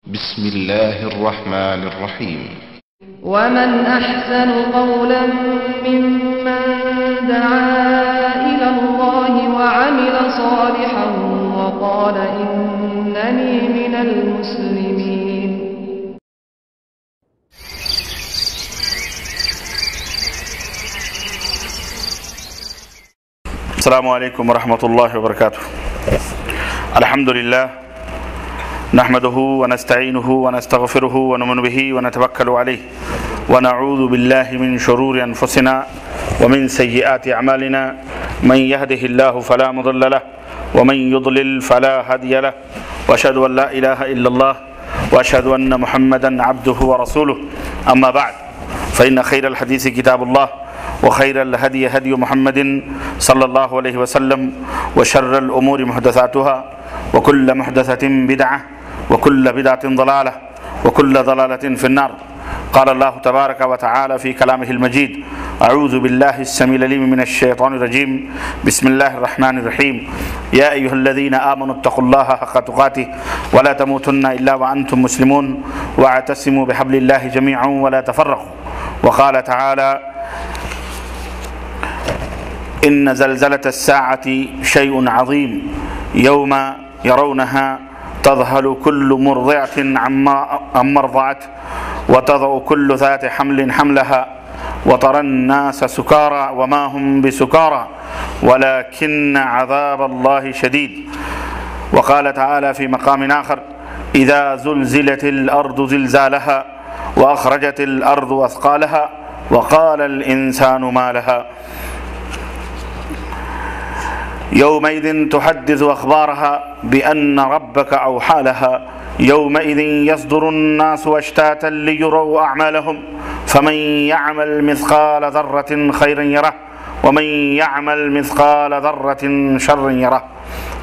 بسم الله الرحمن الرحيم. ومن أحسن قولا ممن دعا إلى الله وعمل صالحا وقال إنني من المسلمين. السلام عليكم ورحمة الله وبركاته. الحمد لله نحمده ونستعينه ونستغفره ونؤمن به ونتوكل عليه ونعوذ بالله من شرور أنفسنا ومن سيئات أعمالنا من يهده الله فلا مضل له ومن يضلل فلا هادي له وأشهد أن لا إله إلا الله وأشهد أن محمدا عبده ورسوله. أما بعد فإن خير الحديث كتاب الله وخير الهدي هدي محمد صلى الله عليه وسلم وشر الأمور محدثاتها وكل محدثة بدعة وكل بدعة ضلالة وكل ضلالة في النار. قال الله تبارك وتعالى في كلامه المجيد: أعوذ بالله السميع العليم من الشيطان الرجيم. بسم الله الرحمن الرحيم. يا أيها الذين آمنوا اتقوا الله حق تقاته ولا تموتن إلا وأنتم مسلمون واعتصموا بحبل الله جميعا ولا تفرقوا. وقال تعالى: إن زلزلة الساعة شيء عظيم يوم يرونها تذهل كل مرضعة عما أرضعت وتضع كل ذات حمل حملها وترى الناس سكارى وما هم بسكارى ولكن عذاب الله شديد. وقال تعالى في مقام آخر: إذا زلزلت الأرض زلزالها وأخرجت الأرض أثقالها وقال الإنسان ما لها يومئذ تحدث أخبارها بأن ربك أوحى لها يومئذ يصدر الناس أشتاتا ليروا أعمالهم فمن يعمل مثقال ذرة خيرا يره ومن يعمل مثقال ذرة شرا يره.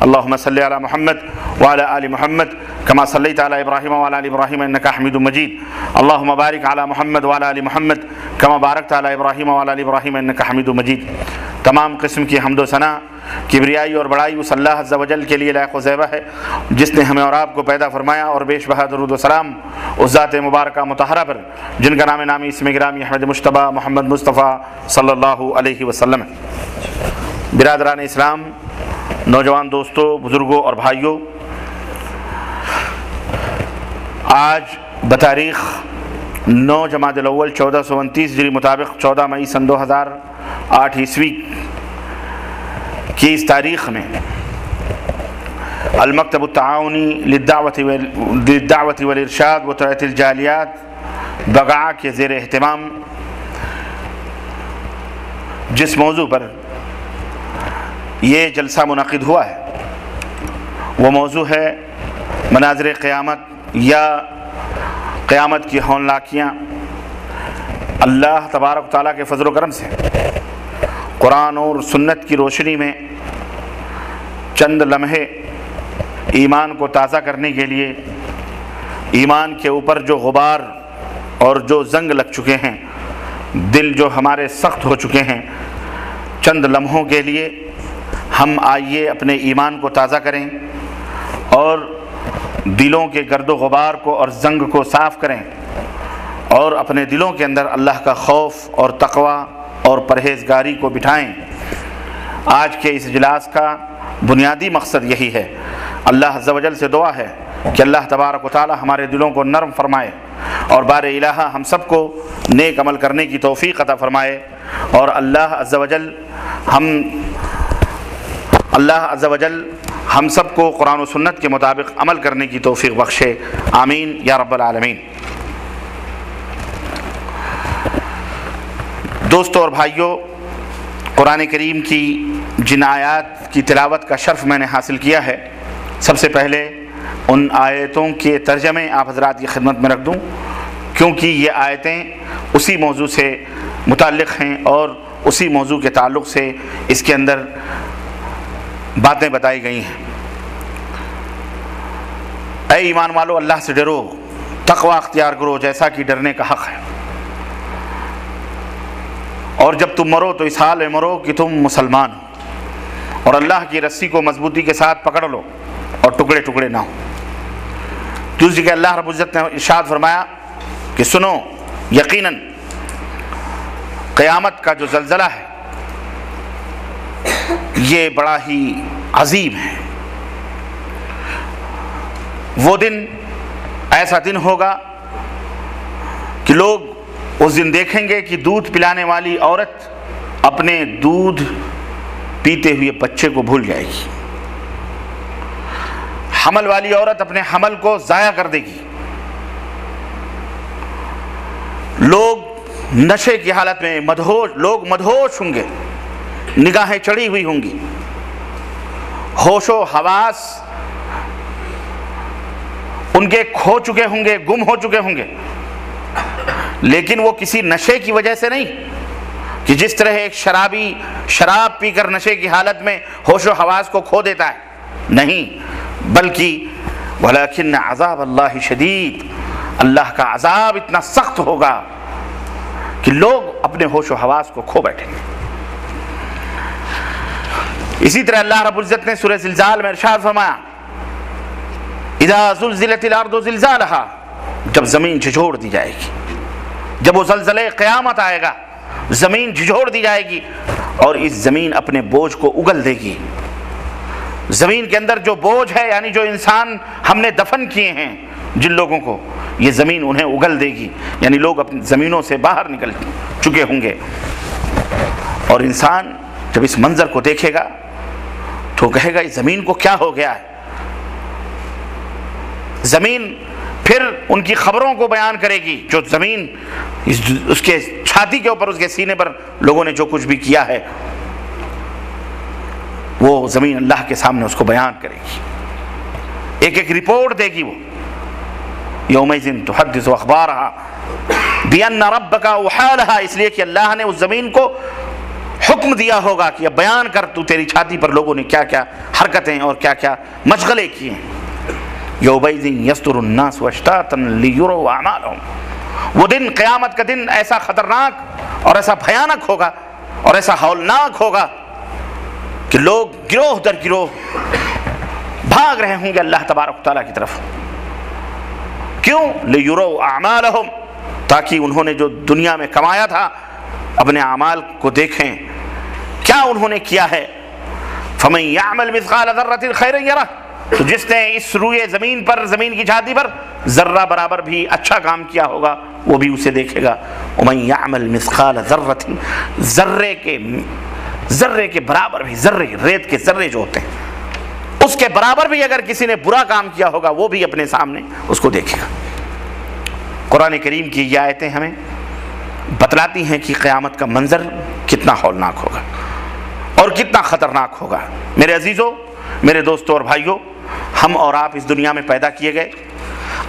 اللهم صل على محمد وعلى آل محمد كما صليت على إبراهيم وعلى آل إبراهيم إنك حميد مجيد. اللهم بارك على محمد وعلى آل محمد كما باركت على إبراهيم وعلى آل إبراهيم إنك حميد مجيد. تمام قسم کی حمد و ثنا، کبریائی اور بڑائی اس اللہ عز و جل کے لیے لائق و زیبہ ہے جس نے ہمیں اور آپ کو پیدا فرمایا، اور بیش بہا درود و سلام اس ذات مبارکہ مطہرہ پر جن کا نام نامی اسم گرامی احمد مجتبیٰ محمد مصطفیٰ صلی اللہ علیہ وسلم ہے. برادران اسلام، نوجوان دوستوں، بزرگوں اور بھائیوں، آج بتاریخ 9 جمادی الاول 1429 ہجری مطابق 14 مئی سن 2008 عیسوی کی اس تاریخ میں المکتب التعاونی للدعوت والارشاد و توعیت الجالیات بغعا کے زیر اہتمام جس موضوع پر یہ جلسہ منعقد ہوا ہے وہ موضوع ہے مناظر قیامت یا قیامت کی ہونلاکیاں. اللہ تبارک و تعالیٰ کے فضل و کرم سے قرآن اور سنت کی روشنی میں چند لمحے ایمان کو تازہ کرنے کے لیے، ایمان کے اوپر جو غبار اور جو زنگ لگ چکے ہیں، دل جو ہمارے سخت ہو چکے ہیں، چند لمحوں کے لیے ہم آئیے اپنے ایمان کو تازہ کریں اور دلوں کے گرد و غبار کو اور زنگ کو صاف کریں اور اپنے دلوں کے اندر اللہ کا خوف اور تقوی اور پرہیزگاری کو بٹھائیں. آج کے اس اجلاس کا بنیادی مقصد یہی ہے. اللہ عز و جل سے دعا ہے کہ اللہ تبارک و تعالی ہمارے دلوں کو نرم فرمائے اور بار الہ ہم سب کو نیک عمل کرنے کی توفیق عطا فرمائے، اور اللہ عز و جل ہم سب کو قرآن و سنت کے مطابق عمل کرنے کی توفیق بخشے. آمین یا رب العالمین. دوستوں اور بھائیوں، قرآن کریم کی جن آیات کی تلاوت کا شرف میں نے حاصل کیا ہے، سب سے پہلے ان آیتوں کے ترجمے آپ حضرات کی خدمت میں رکھ دوں، کیونکہ یہ آیتیں اسی موضوع سے متعلق ہیں اور اسی موضوع کے تعلق سے اس کے اندر باتیں بتائی گئی ہیں. اے ایمان والو، اللہ سے ڈرو، تقوی اختیار کرو جیسا کہ ڈرنے کا حق ہے، اور جب تم مرو تو اس حال میں مرو کہ تم مسلمان ہو، اور اللہ کی رسی کو مضبوطی کے ساتھ پکڑ لو اور ٹکڑے ٹکڑے نہ ہو. دوسری کہ اللہ رب العزت نے ارشاد فرمایا کہ سنو یقیناً قیامت کا جو زلزلہ ہے یہ بڑا ہی عظیم ہے. وہ دن ایسا دن ہوگا کہ لوگ اس دن دیکھیں گے کہ دودھ پلانے والی عورت اپنے دودھ پیتے ہوئے بچے کو بھول جائے گی. حمل والی عورت اپنے حمل کو ضائع کر دے گی. لوگ نشے کی حالت میں مدہوش ہوں گے، نگاہیں چڑھی ہوئی ہوں گی، ہوش و حواس ان کے کھو چکے ہوں گے، گم ہو چکے ہوں گے. لیکن وہ کسی نشے کی وجہ سے نہیں کہ جس طرح ایک شرابی شراب پی کر نشے کی حالت میں ہوش و حواس کو کھو دیتا ہے، نہیں، بلکہ ولیکن عذاب اللہ شدید، اللہ کا عذاب اتنا سخت ہوگا کہ لوگ اپنے ہوش و حواس کو کھو بیٹھیں گے. اسی طرح اللہ رب العزت نے سورہ زلزال میں ارشاد فرمایا اذا زلزلت الارض زلزالها، جب زمین جھنجھوڑ دی جائے گی، جب وہ زلزلہ قیامت آئے گا، زمین جھنجھوڑ دی جائے گی اور اس زمین اپنے بوجھ کو اگل دے گی. زمین کے اندر جو بوجھ ہے، یعنی جو انسان ہم نے دفن کیے ہیں جن لوگوں کو، یہ زمین انہیں اگل دے گی، یعنی لوگ اپنی زمینوں سے باہر نکل چکے ہوں گے. اور انسان جب اس منظر کو دیکھے گا تو کہے گا اس زمین کو کیا ہو گیا ہے. زمین پھر ان کی خبروں کو بیان کرے گی، جو زمین اس کے چھاتی کے اوپر، اس کے سینے پر لوگوں نے جو کچھ بھی کیا ہے، وہ زمین اللہ کے سامنے اس کو بیان کرے گی، ایک ایک رپورٹ دے گی. وہ یومئذ تحدث اخبارها بان ربک اوحی لها، اس لیے کہ اللہ نے اس زمین کو حکم دیا ہوگا کہ اب بیان کر تو تیری چھاتی پر لوگوں نے کیا کیا حرکتیں اور کیا کیا مشغلے کیے ہیں. یومئذ یصدر الناس اشتاتا لیروا اعمالهم، وہ دن، قیامت کا دن ایسا خطرناک اور ایسا بھیانک ہوگا اور ایسا ہولناک ہوگا کہ لوگ گروہ در گروہ بھاگ رہے ہوں گے اللہ تبارک و تعالیٰ کی طرف. کیوں؟ لیروا اعمالهم، تاکہ انہوں نے جو دنیا میں کمایا تھا اپنے اعمال کو دیکھیں کیا انہوں نے کیا ہے. فمن یعمل مثقال ذرۃ خیرا یرہ، تو جس نے اس روئے زمین پر، زمین کی چھاتی پر ذرہ برابر بھی اچھا کام کیا ہوگا وہ بھی اسے دیکھے گا. ومن یعمل مثقال ذرۃ، ذرے کے برابر بھی، ذرے، ریت کے ذرے جو ہوتے ہیں اس کے برابر بھی اگر کسی نے برا کام کیا ہوگا وہ بھی اپنے سامنے اس کو دیکھے گا. قرآن کریم کی یہ آیتیں ہمیں بتلاتی ہیں کہ قیامت کا منظر کتنا ہولناک ہوگا اور کتنا خطرناک ہوگا. میرے عزیزوں، میرے دوستوں اور بھائیوں، ہم اور آپ اس دنیا میں پیدا کیے گئے،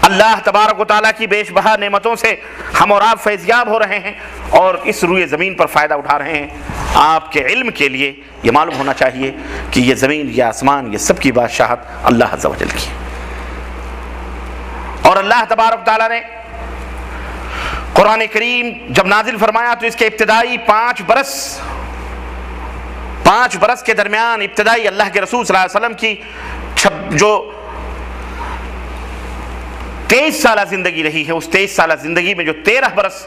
اللہ تبارک و تعالیٰ کی بیش بہا نعمتوں سے ہم اور آپ فیضیاب ہو رہے ہیں اور اس روئے زمین پر فائدہ اٹھا رہے ہیں. آپ کے علم کے لیے یہ معلوم ہونا چاہیے کہ یہ زمین، یہ آسمان، یہ سب کی بادشاہت اللہ عز و جل کی ہے. اور اللہ تبارک و تعالیٰ نے قرآن کریم جب نازل فرمایا تو اس کے ابتدائی 5 برس کے درمیان ابتدائی اللہ کے رسول صلی اللہ علیہ وسلم کی جو 23 سالہ زندگی رہی ہے، اس 23 سالہ زندگی میں جو 13 برس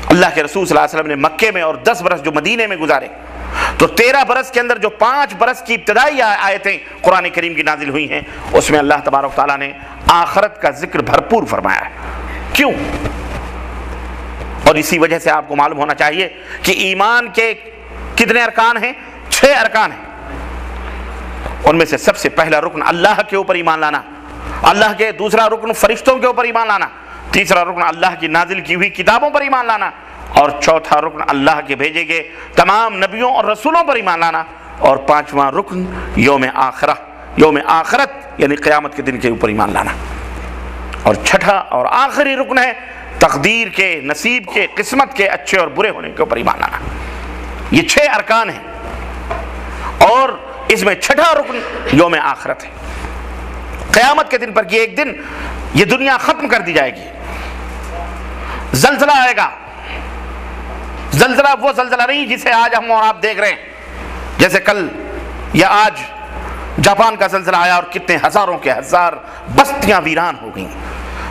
اللہ کے رسول صلی اللہ علیہ وسلم نے مکے میں اور 10 برس جو مدینے میں گزارے، تو 13 برس کے اندر جو 5 برس کی ابتدائی آیتیں قرآن کریم کی نازل ہوئی ہیں اس میں اللہ تبارک و تعالیٰ نے آخرت کا ذکر بھرپور فرمایا ہے. کیوں؟ اور اسی وجہ سے آپ کو معلوم ہونا چاہیے کہ ایمان کے کتنے ارکان ہیں؟ 6 ارکان ہیں. ان میں سے سب سے پہلا رکن اللہ کے اوپر ایمان لانا، اللہ کے، دوسرا رکن فرشتوں کے اوپر ایمان لانا، تیسرا رکن اللہ کی نازل کی ہوئی کتابوں پر ایمان لانا، اور چوتھا رکن اللہ کے بھیجے گئے تمام نبیوں اور رسولوں پر ایمان لانا، اور 5واں رکن یوم آخرت یعنی قیامت کے دن کے اوپر ایمان لانا، اور چھٹا اور آخری رکن ہے تقدیر کے، نصیب کے، قسمت کے اچھے اور برے ہونے کے اوپر ایمان لانا. یہ 6 ارکان ہیں اور اس میں چھٹا رکن یوم آخرت ہے. قیامت کے دن پر یہ ایک دن یہ دنیا ختم کر دی جائے گی، زلزلہ آئے گا. زلزلہ وہ زلزلہ نہیں جسے آج ہم اور آپ دیکھ رہے ہیں، جیسے کل یا آج جاپان کا زلزلہ آیا اور کتنے ہزاروں کے ہزار بستیاں ویران ہو گئیں.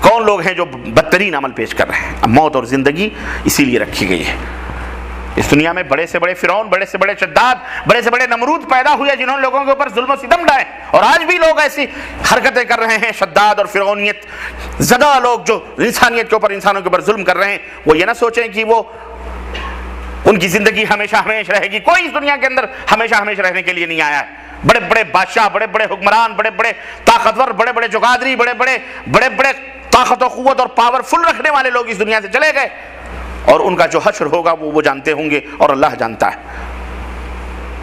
کون لوگ ہیں جو بدترین عمل پیش کر رہے ہیں. اب موت اور زندگی اسی لیے رکھی گئی ہے. اس دنیا میں بڑے سے بڑے فرعون، بڑے سے بڑے شداد، بڑے سے بڑے نمرود پیدا ہوئے جنہوں نے لوگوں کے اوپر ظلم و ستم ڈھائے، اور آج بھی لوگ ایسی حرکتیں کر رہے ہیں. شداد اور فرعونیت زدہ لوگ جو انسانیت کے اوپر، انسانوں کے اوپر ظلم کر رہے ہیں، وہ یہ نہ سوچیں کہ وہ ان کی زندگی ہمیشہ ہمیشہ رہے گی. کوئی اس دنیا کے اندر ہمیشہ ہمیشہ رہنے کے لیے نہیں آیا ہے. بڑے بڑے بادشاہ، بڑے بڑے حکمران، بڑے بڑے طاقتور، بڑے بڑے جگادری، بڑے بڑے طاقت و قوت اور پاورفل رکھنے والے لوگ اس دنیا سے چلے گئے، اور ان کا جو حشر ہوگا وہ جانتے ہوں گے، اور اللہ جانتا ہے.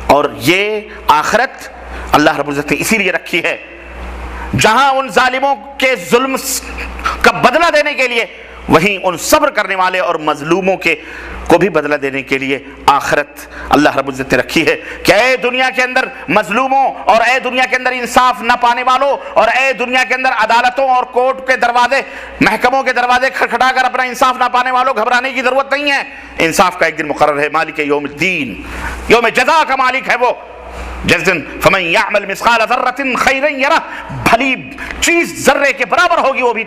اور یہ آخرت اللہ رب العزت نے اسی لیے رکھی ہے جہاں ان ظالموں کے ظلم کا بدلہ دینے کے لیے، وہیں ان صبر کرنے والے اور مظلوموں کو بھی بدلہ دینے کے لیے آخرت اللہ رب العزت نے رکھی ہے. کہ اے دنیا کے اندر مظلوموں، اور اے دنیا کے اندر انصاف نہ پانے والوں، اور اے دنیا کے اندر عدالتوں اور کورٹ کے دروازے، محکموں کے دروازے کھٹکھٹا کر اپنا انصاف نہ پانے والوں، گھبرانے کی ضرورت نہیں ہے. انصاف کا ایک دن مقرر ہے. مالک یوم الدین، یوم جزا کا مالک ہے وہ، جس دن فمن یعمل مثقال ذرۃ خیرا یرہ، بھلی چیز ذرے کے برابر ہوگی وہ بھی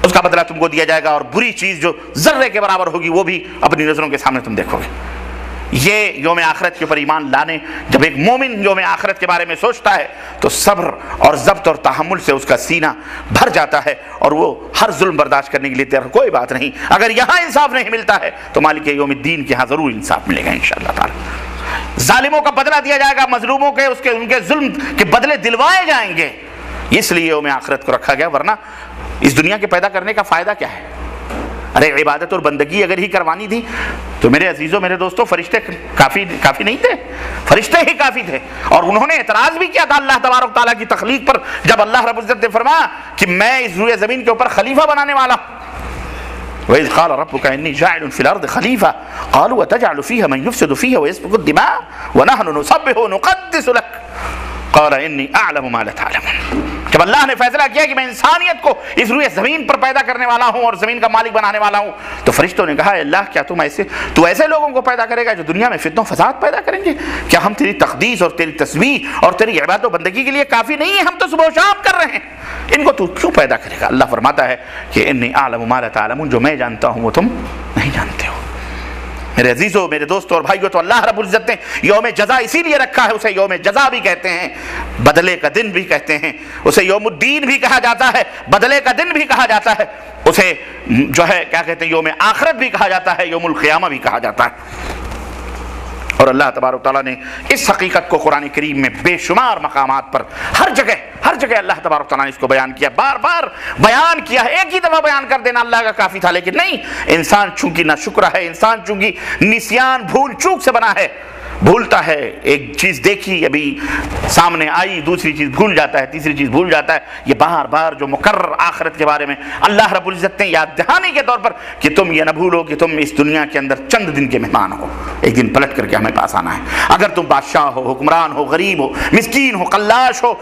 اس کا بدلہ تم کو دیا جائے گا، اور بری چیز جو ذرے کے برابر ہوگی وہ بھی اپنی نظروں کے سامنے تم دیکھو گے. یہ یوم آخرت کے اوپر ایمان لانے، جب ایک مومن یوم آخرت کے بارے میں سوچتا ہے تو صبر اور ضبط اور تحمل سے اس کا سینہ بھر جاتا ہے، اور وہ ہر ظلم برداشت کرنے کے لیے تیار. کوئی بات نہیں، اگر یہاں انصاف نہیں ملتا ہے تو مالک یوم الدین کے ہاں ضرور انصاف ملے گا انشاءاللہ تعالی. ظالموں کا بدلہ دیا جائے گا، مظلوموں کے ان کے ظلم کے بدلے دلوائے جائیں گے. اس لیے یوم آخرت کو رکھا گیا، ورنہ اس دنیا کے پیدا کرنے کا فائدہ کیا ہے؟ ارے عبادت اور بندگی اگر ہی کروانی تھی تو میرے عزیزوں، میرے دوستوں، فرشتے کافی نہیں تھے؟ فرشتے ہی کافی تھے. اور انہوں نے اعتراض بھی کیا تھا اللہ تبارک تعالیٰ کی تخلیق پر، جب اللہ رب العزت نے فرمایا کہ میں اس روئے زمین کے اوپر خلیفہ بنانے والا ہوں. وَإِذْ قَالَ رَبُّكَ إِنِّي جَاعِلٌ فِي الْأَرْضِ خَلِيفَةً قَالُوا وَتَجْعَلُ فِيهَا مَن يُفْسِدُ فِيهَا وَيَسْفِكُ الدِّمَاءَ وَنَحْنُ نُسَبِّحُ وَنُقَدِّسُ لَكَ قَالَ إِنِّي أَعْلَمُ مَا لَا تَعْلَمُونَ. جب اللہ نے فیصلہ کیا کہ میں انسانیت کو اس روئے زمین پر پیدا کرنے والا ہوں اور زمین کا مالک بنانے والا ہوں، تو فرشتوں نے کہا اللہ کیا تو ایسے لوگوں کو پیدا کرے گا جو دنیا میں فتنہ و فساد پیدا کریں گے؟ کیا ہم تیری تقدیس اور تیری تسبیح اور تیری عبادت و بندگی کے لیے کافی نہیں ہیں؟ ہم تو صبح و شام کر رہے ہیں، ان کو تو کیوں پیدا کرے گا؟ اللہ فرماتا ہے کہ انی اعلم ما لا تعلمون، جو میں جانتا ہوں وہ تم نہیں جانتے ہو. میرے عزیزوں، میرے دوستوں اور بھائیوں، تو اللہ رب العزت نے یوم جزا اسی لیے رکھا ہے. اسے یوم جزا بھی کہتے ہیں، بدلے کا دن بھی کہتے ہیں، اسے یوم الدین بھی کہا جاتا ہے، بدلے کا دن بھی کہا جاتا ہے، اسے جو ہے کیا کہتے ہیں، یوم آخرت بھی کہا جاتا ہے، یوم القیامہ بھی کہا جاتا ہے. اور اللہ تبارک تعالیٰ نے اس حقیقت کو قرآن کریم میں بے شمار مقامات پر ہر جگہ اللہ تبارک تعالیٰ نے اس کو بیان کیا، بار بار بیان کیا ہے. ایک ہی دفعہ بیان کر دینا اللہ کا کافی تھا، لیکن نہیں، انسان چونکہ ناشکرا ہے، انسان چونکہ نسیان بھول چوک سے بنا ہے، بھولتا ہے. ایک چیز دیکھی ابھی سامنے آئی، دوسری چیز بھول جاتا ہے، تیسری چیز بھول جاتا ہے. یہ بار بار جو مقرر آخرت کے بارے میں اللہ رب العزت نے یاد دہانی کے طور پر کہ تم یہ نہ بھولو کہ تم اس دنیا کے اندر چند دن کے مہمان ہو، ایک دن پلٹ کر کے ہمیں پاس آنا ہے. اگر تم بادشاہ ہو، حکمران ہو، غریب ہو، مسکین ہو، قلاش ہو،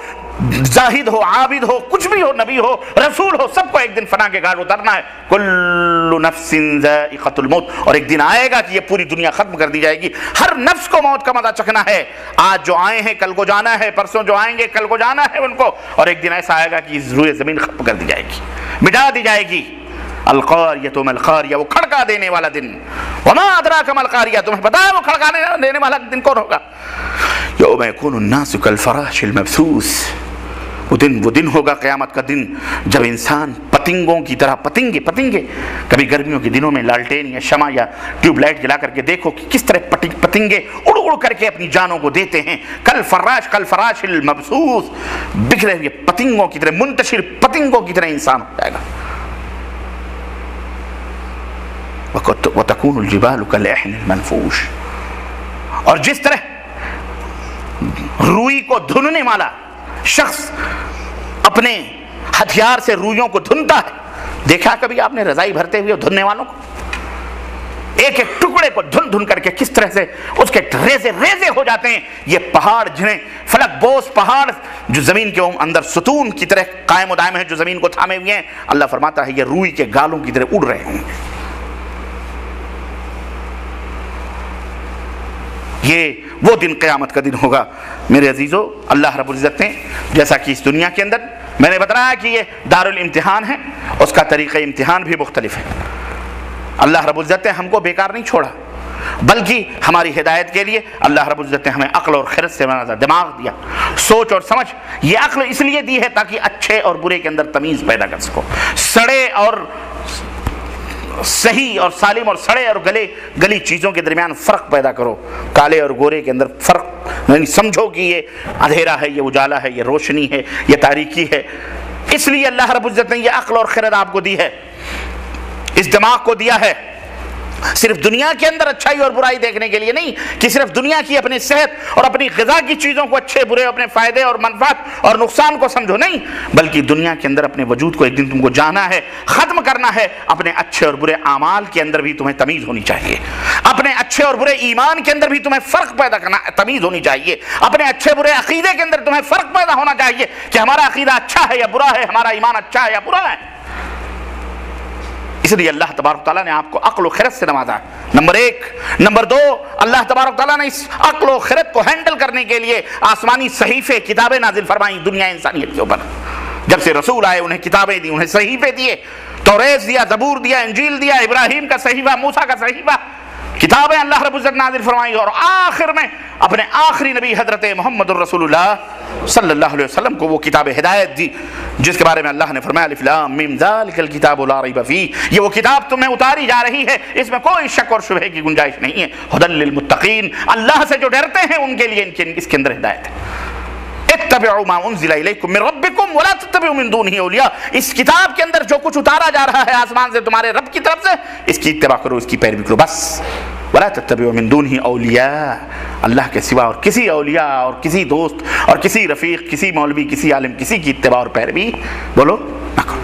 زاہد ہو، عابد ہو، کچھ بھی ہو، نبی ہو، رسول ہو، سب کو ایک دن فنا کے گھاٹ اترنا ہے. کل نفس ذائقۃ الموت، اور ایک دن آئے گا کہ یہ پوری دنیا ختم کر دی جائے گی. ہر نفس کو موت کا مزہ چکھنا ہے. آج جو آئے ہیں کل کو جانا ہے، پرسوں جو آئیں گے کل کو جانا ہے ان کو. اور ایک دن ایسا آئے گا کہ روئے زمین ختم کر دی جائے گی، مٹا دی جائے گی. القاریۃ ما القاریہ، وہ کھڑکا دینے والا دن. وما ادراک ما القاریہ، تمہیں پتا ہے وہ کھڑکانے دینے والا دن کون ہوگا؟ یوم یکون الناس کالفراش المبثوث، وہ دن ہوگا قیامت کا دن جب انسان پتنگوں کی طرح، پتنگے کبھی گرمیوں کے دنوں میں لالٹین یا شمع یا ٹیوب لائٹ جلا کر کے دیکھو کہ کس طرح پتنگے اڑ کر کے اپنی جانوں کو دیتے ہیں. کل فراش المبثوث، بکھرے ہوئے پتنگوں کی طرح، منتشر پتنگوں کی طرح انسان ہو جائے گا. وَتَكُونُ الْجِبَالُ كَالْعِهْنِ الْمَنْفُوشِ، اور جس طرح روئی کو دھننے والا شخص اپنے ہتھیار سے روئیوں کو دھنتا ہے. دیکھا کبھی آپ نے رضائی بھرتے ہوئے دھننے والوں کو؟ ایک ایک ٹکڑے کو دھن کر کے کس طرح سے اس کے ریزے ہو جاتے ہیں. یہ پہاڑ جنہیں فلک بوس پہاڑ جو زمین کے اندر ستون کی طرح قائم و دائم ہیں، جو زمین کو تھامے ہوئے ہیں، اللہ فرماتا ہے یہ روئی کے گالوں کی طرح اڑ رہے ہوں گے. یہ وہ دن قیامت کا دن ہوگا. میرے عزیزو، اللہ رب العزت نے جیسا کہ اس دنیا کے اندر میں نے بتایا کہ یہ دارالامتحان ہے، اس کا طریقہ امتحان بھی مختلف ہے۔ اللہ رب العزت نے ہم کو بیکار نہیں چھوڑا، بلکہ ہماری ہدایت کے لیے اللہ رب العزت نے ہمیں عقل اور خرد سے نوازا، دماغ دیا، سوچ اور سمجھ۔ یہ عقل اس لیے دی ہے تاکہ اچھے اور برے کے اندر تمیز پیدا کر سکو، سڑے اور صحیح اور سالم اور سڑے اور گلی چیزوں کے درمیان فرق پیدا کرو، کالے اور گورے کے اندر فرق، یعنی سمجھو کہ یہ اندھیرا ہے، یہ اجالا ہے، یہ روشنی ہے، یہ تاریکی ہے۔ اس لیے اللہ رب العزت نے یہ عقل اور خرد آپ کو دی ہے، اس دماغ کو دیا ہے، صرف دنیا کے اندر اچھائی اور برائی دیکھنے کے لیے نہیں کہ صرف دنیا کی اپنی صحت اور اپنی غذا کی چیزوں کو اچھے برے، اپنے فائدے اور منفعت اور نقصان کو سمجھو، نہیں، بلکہ دنیا کے اندر اپنے وجود کو ایک دن تم کو جانا ہے، ختم کرنا ہے۔ اپنے اچھے اور برے اعمال کے اندر بھی تمہیں تمیز ہونی چاہیے، اپنے اچھے اور برے ایمان کے اندر بھی تمہیں فرق پیدا کرنا، تمیز ہونی چاہیے، اپنے اچھے برے عقیدے کے اندر تمہیں فرق پیدا ہونا چاہیے کہ ہمارا عقیدہ اچھا ہے یا برا ہے، ہمارا ایمان اچھا ہے یا برا ہے۔ اس لیے اللہ تبارک تعالیٰ نے آپ کو عقل و خرد سے نوازا، نمبر 1۔ نمبر 2، اللہ تبارک تعالیٰ نے اس عقل و خرد کو ہینڈل کرنے کے لیے آسمانی صحیفے، کتابیں نازل فرمائیں دنیا انسانیت کے اوپر۔ جب سے رسول آئے انہیں کتابیں دی، انہیں صحیفے دیے، توریت دیا، زبور دیا، انجیل دیا، ابراہیم کا صحیفہ، موسیٰ کا صحیفہ، کتابیں اللہ رب العزت نازل فرمائی، اور آخر میں اپنے آخری نبی حضرت محمد الرسول اللہ صلی اللہ علیہ وسلم کو وہ کتاب ہدایت دی، جس کے بارے میں اللہ نے فرمایا الف لام میم ذالک الکتاب لا ریب فیہ، یہ وہ کتاب تمہیں اتاری جا رہی ہے، اس میں کوئی شک اور شبہ کی گنجائش نہیں ہے، ھدی للمتقین، اللہ سے جو ڈرتے ہیں ان کے لیے اس کے اندر ہدایت ہے۔ اتبعوا ما انزل الیکم من ربکم ولا تتبعوا من دونہ اولیاء، اس کتاب کے اندر جو کچھ اتارا جا رہا ہے آسمان سے تمہارے رب کی طرف سے، اس کی اتباع کرو، اس کی پیروی کرو بس۔ ولا تتبعوا من دونہ اولیاء، اللہ کے سوا اور کسی اولیاء اور کسی دوست اور کسی رفیق، کسی مولوی، کسی عالم، کسی کی اتباع اور پیروی بولو نہ کرو۔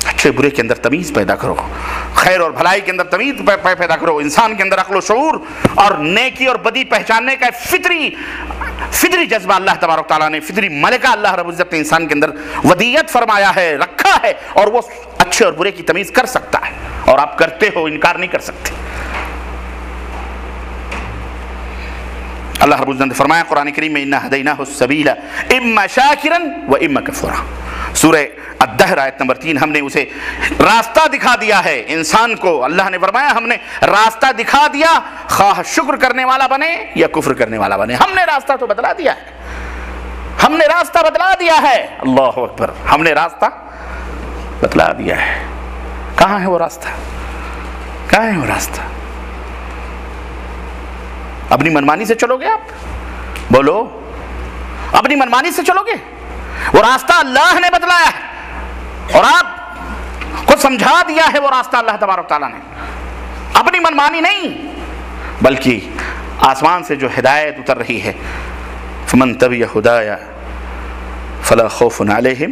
اچھے برے کے اندر تمیز پیدا کرو، خیر اور بھلائی کے اندر تمیز پیدا کرو، انسان کے اندر عقل و شعور اور نیکی اور بدی پہچاننے کا فطری جذبہ اللہ تبارک تعالیٰ نے، فطری ملکہ اللہ رب العزت نے انسان کے اندر ودیت فرمایا ہے، رکھا ہے، اور وہ اچھے اور برے کی تمیز کر سکتا ہے، اور آپ کرتے ہو، انکار نہیں کر سکتے۔ اللہ رب العزت نے فرمایا قرآن کریم میں انا ہدیناہ السبیل اما شاکرا و اما کفورا، سورہ الدہر آیت نمبر 3، ہم نے اسے راستہ دکھا دیا ہے انسان کو، اللہ نے فرمایا ہم نے راستہ دکھا دیا، خواہ شکر کرنے والا بنے یا کفر کرنے والا بنے، ہم نے راستہ تو بتلا دیا ہے، ہم نے راستہ بتلا دیا ہے، اللہ اکبر، ہم نے راستہ بتلا دیا ہے۔ کہاں ہے وہ راستہ؟ کہاں ہے وہ راستہ؟ اپنی منمانی سے چلو گے آپ؟ بولو، اپنی منمانی سے چلو گے؟ وہ راستہ اللہ نے بتلایا ہے اور آپ کو سمجھا دیا ہے، وہ راستہ اللہ تبارک تعالیٰ نے، اپنی منمانی نہیں، بلکہ آسمان سے جو ہدایت اتر رہی ہے، فمن تبع ہدایا فلا خوف علیہم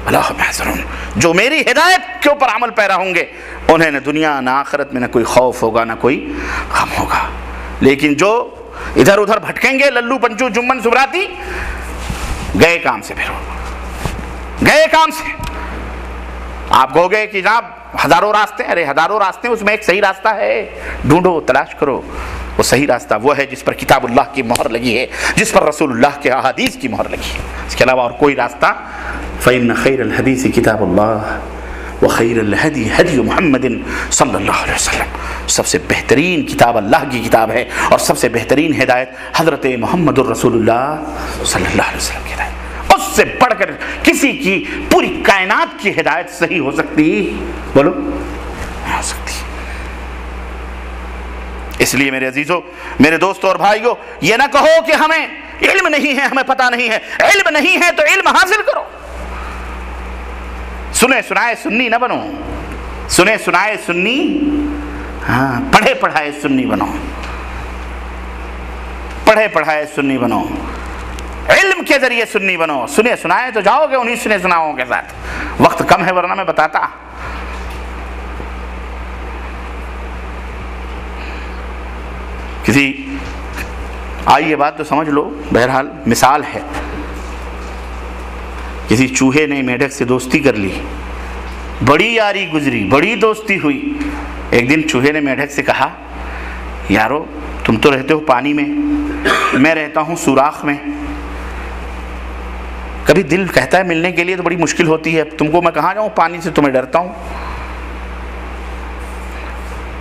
ولا هم يحزنون، جو میری ہدایت کے اوپر عمل پیرا ہوں گے انہیں نہ دنیا نہ آخرت میں نہ کوئی خوف ہوگا نہ کوئی غم ہوگا۔ لیکن جو ادھر ادھر بھٹکیں گے، للو پنچو جمن سبراتی، گئے کام سے پھرو، گئے کام سے۔ آپ کہو گے کہ جناب ہزاروں راستے، ارے ہزاروں راستے، اس میں ایک صحیح راستہ ہے، ڈھونڈو، تلاش کرو۔ وہ صحیح راستہ وہ ہے جس پر کتاب اللہ کی مہر لگی ہے، جس پر رسول اللہ کے احادیث کی مہر لگی ہے، اس کے علاوہ اور کوئی راستہ۔ فإن خیر الحدیث کتاب اللہ وخیر الہدی ہدی محمد صلی اللہ علیہ وسلم، سب سے بہترین کتاب اللہ کی کتاب ہے، اور سب سے بہترین ہدایت حضرت محمد الرسول اللہ صلی اللہ علیہ وسلم کی ہدایت۔ اس سے بڑھ کر کسی کی پوری کائنات کی ہدایت صحیح ہو سکتی؟ بولو، نہیں ہو سکتی۔ اس لیے میرے عزیزوں، میرے دوستوں اور بھائیوں، یہ نہ کہو کہ ہمیں علم نہیں ہے، ہمیں پتہ نہیں ہے۔ علم نہیں ہے تو علم حاصل کرو، سنے سنائے سنی نہ بنو، سنے سنائے سنی، ہاں، پڑھے پڑھائے سنی بنو، پڑھے پڑھائے سنی بنو، علم کے ذریعے سنی بنو۔ سنے سنائے تو جاؤ گے انہیں سنے سناؤں کے ساتھ، وقت کم ہے ورنہ میں بتاتا۔ کسی آئیے بات تو سمجھ لو، بہرحال مثال ہے، کسی چوہے نے میڈک سے دوستی کر لی، بڑی یاری گزری، بڑی دوستی ہوئی۔ ایک دن چوہے نے میڈک سے کہا، یارو تم تو رہتے ہو پانی میں، میں رہتا ہوں سوراخ میں، کبھی دل کہتا ہے ملنے کے لیے تو بڑی مشکل ہوتی ہے، تم کو میں کہاں جاؤں، پانی سے تمہیں ڈرتا ہوں۔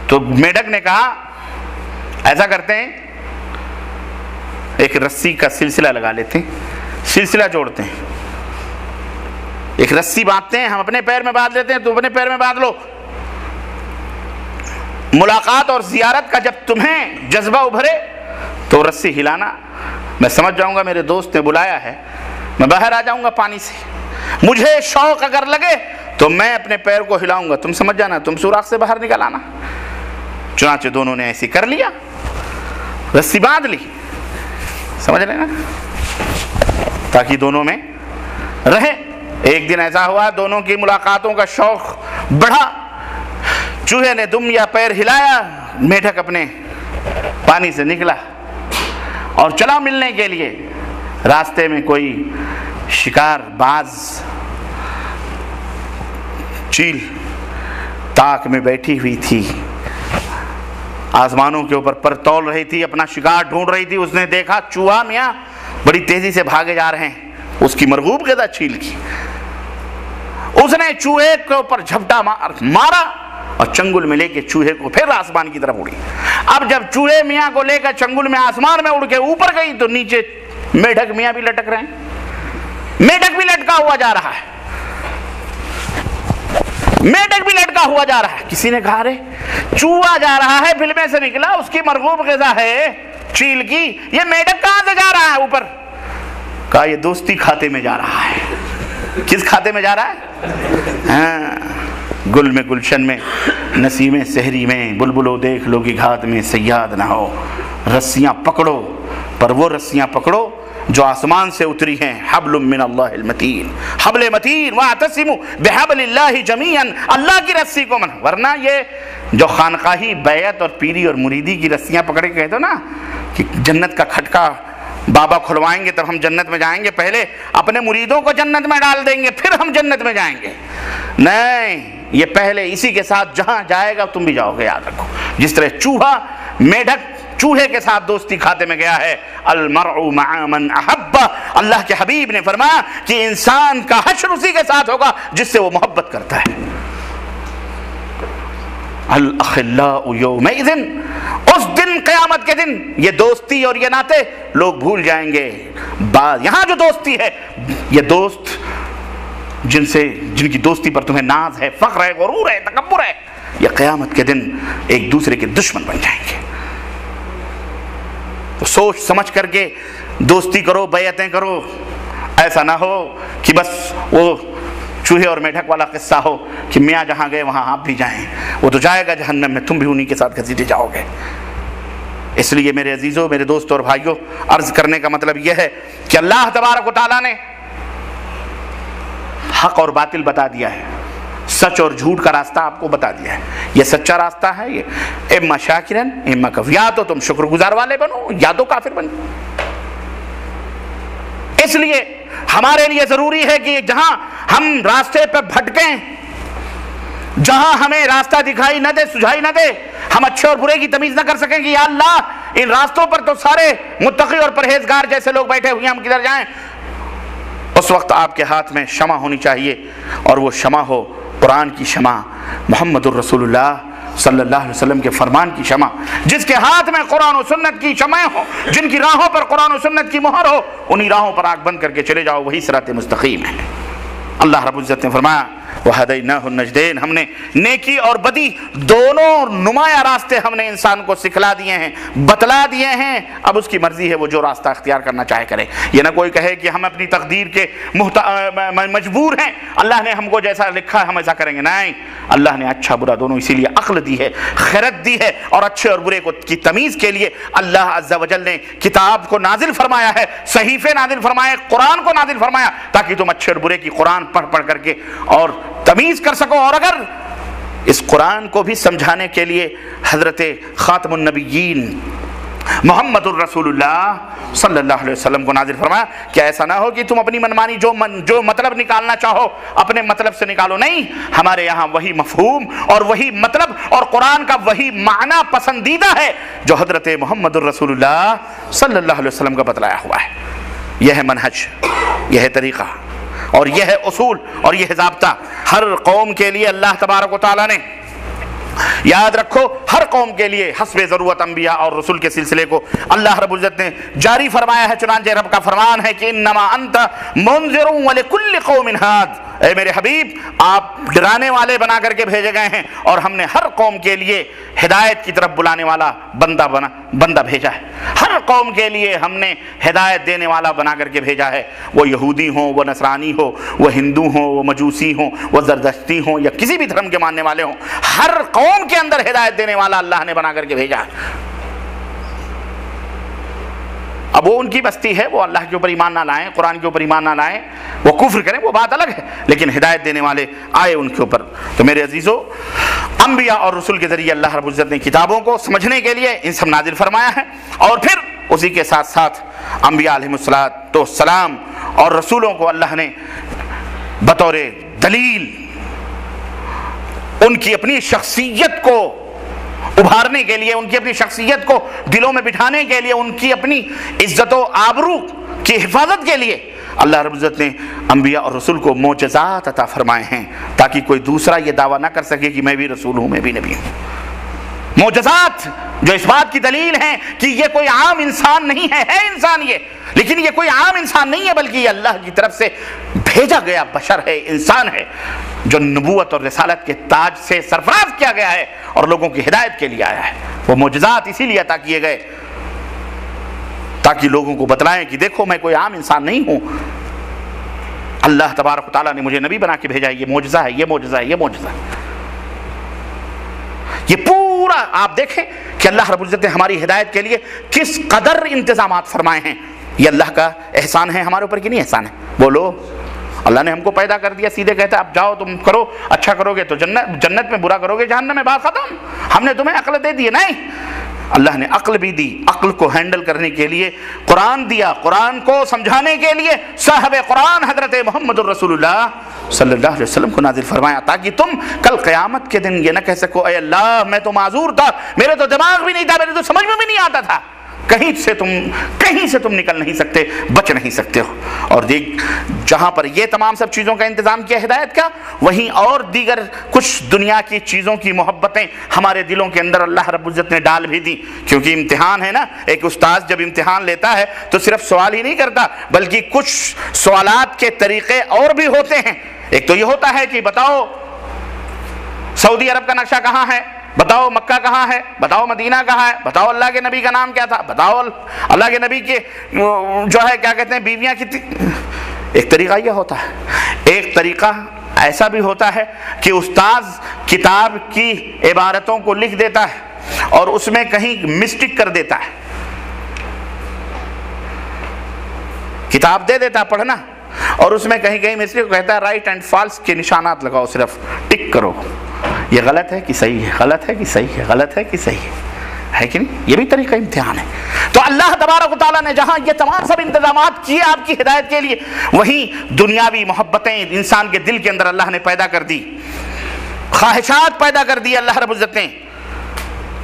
تو میڈک نے کہا ایسا کرتے ہیں، ایک رسی کا سلسلہ لگا لیتے ہیں، سلسلہ جوڑتے ہیں، ایک رسی باندھتے ہیں، ہم اپنے پیر میں باندھ لیتے ہیں، تم اپنے پیر میں باندھ لو، ملاقات اور زیارت کا جب تمہیں جذبہ ابھرے تو رسی ہلانا، میں سمجھ جاؤں گا میرے دوست نے بلایا ہے، میں باہر آ جاؤں گا پانی سے، مجھے شوق اگر لگے تو میں اپنے پیر کو ہلاؤں گا، تم سمجھ جانا، تم سوراخ سے باہر نکل آنا۔ چنانچہ دونوں نے ایسے کر لیا، رسی باندھ لی، سمجھ رہے نا، تاکہ دونوں میں رہے۔ ایک دن ایسا ہوا دونوں کی ملاقاتوں کا شوق بڑھا، چوہے نے دم یا پیر ہلایا، میڈک اپنے پانی سے نکلا اور چلا ملنے کے لیے۔ راستے میں کوئی شکار باز چیل تاک میں بیٹھی ہوئی تھی، آسمانوں کے اوپر پر تول رہی تھی، اپنا شکار ڈھونڈ رہی تھی۔ اس نے دیکھا چوہا میاں بڑی تیزی سے بھاگے جا رہے ہیں، اس کی مرغوب غذا چیل کی۔ اس نے چوہے کے اوپر جھپٹا مارا اور چنگل میں لے کے چوہے کو پھر آسمان کی طرف اڑی۔ اب جب چوہے میاں کو لے کر چنگل میں آسمان میں اڑ کے اوپر گئی تو نیچے میڈک میاں بھی لٹک رہے ہیں، میڈک بھی لٹکا ہوا جا رہا ہے، میڈک بھی لٹکا ہوا جا رہا ہے۔ کسی نے کہا رے چوہا جا رہا ہے، بل میں سے نکلا، اس کی مرغوب غذا ہے چیل کی، یہ میڈک کہاں سے جا رہا ہے اوپر؟ کہا یہ دوستی کھاتے میں جا رہا ہے۔ کس کھاتے میں جا رہا ہے؟ ہاں، گل میں گلشن میں، نسیم سحری میں، بلبلو دیکھ لو کہ گھات میں صیاد نہ ہو۔ رسیاں پکڑو، پر وہ رسیاں پکڑو جو آسمان سے اتری ہیں، حبل من اللہ المتین، حبل متین، واعتصموا بحبل اللہ جمیعا، اللہ کی رسی کو من، ورنہ یہ جو خانقاہی بیعت اور پیری اور مریدی کی رسیاں پکڑے کے کہتے ہو نا کہ جنت کا کھٹکا بابا کھلوائیں گے تب ہم جنت میں جائیں گے، پہلے اپنے مریدوں کو جنت میں ڈال دیں گے پھر ہم جنت میں جائیں گے، نہیں، یہ پہلے اسی کے ساتھ جہاں جائے گا تم بھی جاؤ گے، یاد رکھو۔ جس طرح چوہا میڈک چوہے کے ساتھ دوستی کھاتے میں گیا ہے، المرء مع من احب، اللہ کے حبیب نے فرمایا کہ انسان کا حشر اسی کے ساتھ ہوگا جس سے وہ محبت کرتا ہے۔ الاخلاء یومئذ، اس دن قیامت کے دن یہ دوستی اور یہ ناطے لوگ بھول جائیں گے۔ یہاں جو دوستی ہے، یہ دوست جن کی دوستی پر تمہیں ناز ہے، فخر ہے، غرور ہے، تکبر ہے، یہ قیامت کے دن ایک دوسرے کے دشمن بن جائیں گے۔ تو سوچ سمجھ کر کے دوستی کرو، بیعتیں کرو، ایسا نہ ہو کہ بس وہ چوہے اور میڈک والا قصہ ہو کہ میاں جہاں گئے وہاں آپ بھی جائیں، وہ تو جائے گا جہنم میں، تم بھی انہی کے ساتھ گھسیٹے جاؤ گے۔ اس لیے میرے عزیزوں، میرے دوستوں اور بھائیوں، عرض کرنے کا مطلب یہ ہے کہ اللہ تبارک و تعالیٰ نے حق اور باطل بتا دیا ہے، سچ اور جھوٹ کا راستہ آپ کو بتا دیا ہے۔ یہ سچا راستہ ہے، یہ اما شاکرن اما کفور، یا تو تم شکر گزار والے بنو یا تو کافر بنو۔ اس لیے ہمارے لیے ضروری ہے کہ جہاں ہم راستے پہ بھٹکیں، جہاں ہمیں راستہ دکھائی نہ دے، سجھائی نہ دے، ہم اچھے اور برے کی تمیز نہ کر سکیں کہ یا اللہ ان راستوں پر تو سارے متقی اور پرہیزگار جیسے لوگ بیٹھے ہوئے ہیں، ہم کدھر جائیں؟ اس وقت آپ کے ہاتھ میں شمع ہونی چاہیے، اور وہ شمع ہو قرآن کی شمع، محمد الرسول اللہ صلی اللہ علیہ وسلم کے فرمان کی شمع، جس کے ہاتھ میں قرآن و سنت کی شمعیں ہوں، جن کی راہوں پر قرآن و سنت کی مہر ہو، انہی راہوں پر آنکھ بند کر کے چلے جاؤ، وہی صراط مستقیم ہے۔ اللہ رب العزت نے فرمایا وَهَدَيْنَاهُ النَّجْدَيْنِ، ہم نے نیکی اور بدی دونوں نمایاں راستے ہم نے انسان کو سکھلا دیے ہیں، بتلا دیے ہیں، اب اس کی مرضی ہے وہ جو راستہ اختیار کرنا چاہے کرے۔ یہ نہ کوئی کہے کہ ہم اپنی تقدیر کے مجبور ہیں، اللہ نے ہم کو جیسا لکھا ہے ہم ایسا کریں گے، نہیں، اللہ نے اچھا برا دونوں اسی لیے عقل دی ہے، خیرت دی ہے، اور اچھے اور برے کی تمیز کے لیے اللہ عز و جل نے کتاب کو نازل فرمایا ہے، صحیفے نازل فرمائے، قرآن کو نازل فرمایا، تاکہ تم اچھے اور برے کی قرآن پڑھ کر کے اور تمیز کر سکو۔ اور اگر اس قرآن کو بھی سمجھانے کے لیے حضرت خاتم النبیین محمد الرسول اللہ صلی اللہ علیہ وسلم کو نازل فرمایا کہ ایسا نہ ہو کہ تم اپنی منمانی جو مطلب نکالنا چاہو اپنے مطلب سے نکالو، نہیں، ہمارے یہاں وہی مفہوم اور وہی مطلب اور قرآن کا وہی معنی پسندیدہ ہے جو حضرت محمد الرسول اللہ صلی اللہ علیہ وسلم کا بتلایا ہوا ہے۔ یہ ہے منہج، یہ ہے طریقہ اور یہ ہے اصول اور یہ ہے ضابطہ ہر قوم کے لیے اللہ تبارک و تعالیٰ نے یاد رکھو ہر قوم کے لیے حسب ضرورت انبیاء اور رسول کے سلسلے کو اللہ رب العزت نے جاری فرمایا ہے. چنانچہ رب کا فرمان ہے کہ انما انت منذر ولکل قوم ہاد، اے میرے حبیب آپ ڈرانے والے بنا کر کے بھیجے گئے ہیں اور ہم نے ہر قوم کے لیے ہدایت کی طرف بلانے والا بندہ بھیجا ہے. ہر قوم کے لیے ہم نے ہدایت دینے والا بنا کر کے بھیجا ہے، وہ یہودی ہوں، وہ نصرانی ہو، وہ ہندو ہوں، وہ مجوسی ہوں، وہ زردشتی ہوں یا کسی بھی دھرم کے ماننے والے ہوں، ہر قوم کے اندر ہدایت دینے والا اللہ نے بنا کر کے بھیجا ہے. اب وہ ان کی بستی ہے، وہ اللہ کے اوپر ایمان نہ لائیں، قرآن کے اوپر ایمان نہ لائیں، وہ کفر کریں، وہ بات الگ ہے، لیکن ہدایت دینے والے آئے ان کے اوپر. تو میرے عزیزو، انبیاء اور رسول کے ذریعے اللہ رب العزت نے کتابوں کو سمجھنے کے لیے ان سب نازل فرمایا ہے، اور پھر اسی کے ساتھ ساتھ انبیاء علیہ السلام اور رسولوں کو اللہ نے بطور دلیل ان کی اپنی شخصیت کو ابھارنے کے لیے، ان کی اپنی شخصیت کو دلوں میں بٹھانے کے لیے، ان کی اپنی عزت و آبرو کی حفاظت کے لیے اللہ رب العزت نے انبیاء اور رسول کو معجزات عطا فرمائے ہیں تاکہ کوئی دوسرا یہ دعویٰ نہ کر سکے کہ میں بھی رسول ہوں، میں بھی نبی ہوں. معجزات جو اس بات کی دلیل ہیں کہ یہ کوئی عام انسان نہیں ہے انسان یہ، لیکن یہ کوئی عام انسان نہیں ہے بلکہ یہ اللہ کی طرف سے بھیجا گیا بشر ہے، انسان ہے جو نبوت اور رسالت کے تاج سے سرفراز کیا گیا ہے اور لوگوں کی ہدایت کے لیے آیا ہے. وہ معجزات اسی لیے عطا کیے گئے تاکہ لوگوں کو بتلائیں کہ دیکھو میں کوئی عام انسان نہیں ہوں، اللہ تبارک و تعالیٰ نے مجھے نبی بنا کے بھیجا ہے، یہ معجزہ ہے، یہ معجزہ ہے، یہ معجزہ ہے. یہ پورا آپ دیکھیں کہ اللہ رب العزت نے ہماری ہدایت کے لیے کس قدر انتظامات فرمائے ہیں. یہ اللہ کا احسان ہے ہمارے اوپر کہ نہیں احسان ہے؟ بولو. اللہ نے ہم کو پیدا کر دیا، سیدھے کہتا ہے اب جاؤ تم کرو، اچھا کرو گے تو جنت میں، برا کرو گے جہنم میں، بات ختم. ہم نے تمہیں عقل دے دی. نہیں، اللہ نے عقل بھی دی، عقل کو ہینڈل کرنے کے لیے قرآن دیا، قرآن کو سمجھانے کے لیے صاحب قرآن حضرت محمد الرسول اللہ صلی اللہ علیہ وسلم کو نازل فرمایا تاکہ تم کل قیامت کے دن یہ نہ کہہ سکو اے اللہ میں تو معذور تھا، میرے تو دماغ بھی نہیں تھا، میرے تو سمجھ میں بھی نہیں آتا تھا. کہیں سے تم نکل نہیں سکتے، بچ نہیں سکتے ہو. اور دیکھ جہاں پر یہ تمام سب چیزوں کا انتظام کیا ہدایت کا، وہیں اور دیگر کچھ دنیا کی چیزوں کی محبتیں ہمارے دلوں کے اندر اللہ رب العزت نے ڈال بھی دی. کیونکہ امتحان ہے نا، ایک استاذ جب امتحان لیتا ہے تو صرف سوال ہی نہیں کرتا بلکہ کچھ سوالات کے طریقے اور بھی ہوتے ہیں. ایک تو یہ ہوتا ہے کہ بتاؤ سعودی عرب کا نقشہ کہاں ہے، بتاؤ مکہ کہاں ہے، بتاؤ مدینہ کہاں ہے، بتاؤ اللہ کے نبی کا نام کیا تھا، بتاؤ اللہ کے نبی کے جو ہے کیا کہتے ہیں بیویاں کتنی. ایک طریقہ یہ ہوتا ہے. ایک طریقہ ایسا بھی ہوتا ہے کہ استاذ کتاب کی عبارتوں کو لکھ دیتا ہے اور اس میں کہیں مسٹیک کر دیتا ہے، کتاب دے دیتا ہے پڑھنا اور اس میں کہیں مسٹیک کہتا ہے رائٹ اینڈ فالس کے نشانات لگاؤ، صرف ٹک کرو، یہ غلط ہے کہ صحیح ہے، غلط ہے کہ صحیح ہے، غلط ہے کہ صحیح ہے کہ نہیں. یہ بھی طریقہ امتحان ہے. تو اللہ تبارک و تعالیٰ نے جہاں یہ تمام سب انتظامات کیے آپ کی ہدایت کے لیے، وہیں دنیاوی محبتیں انسان کے دل کے اندر اللہ نے پیدا کر دی، خواہشات پیدا کر دی اللہ رب العزت نے،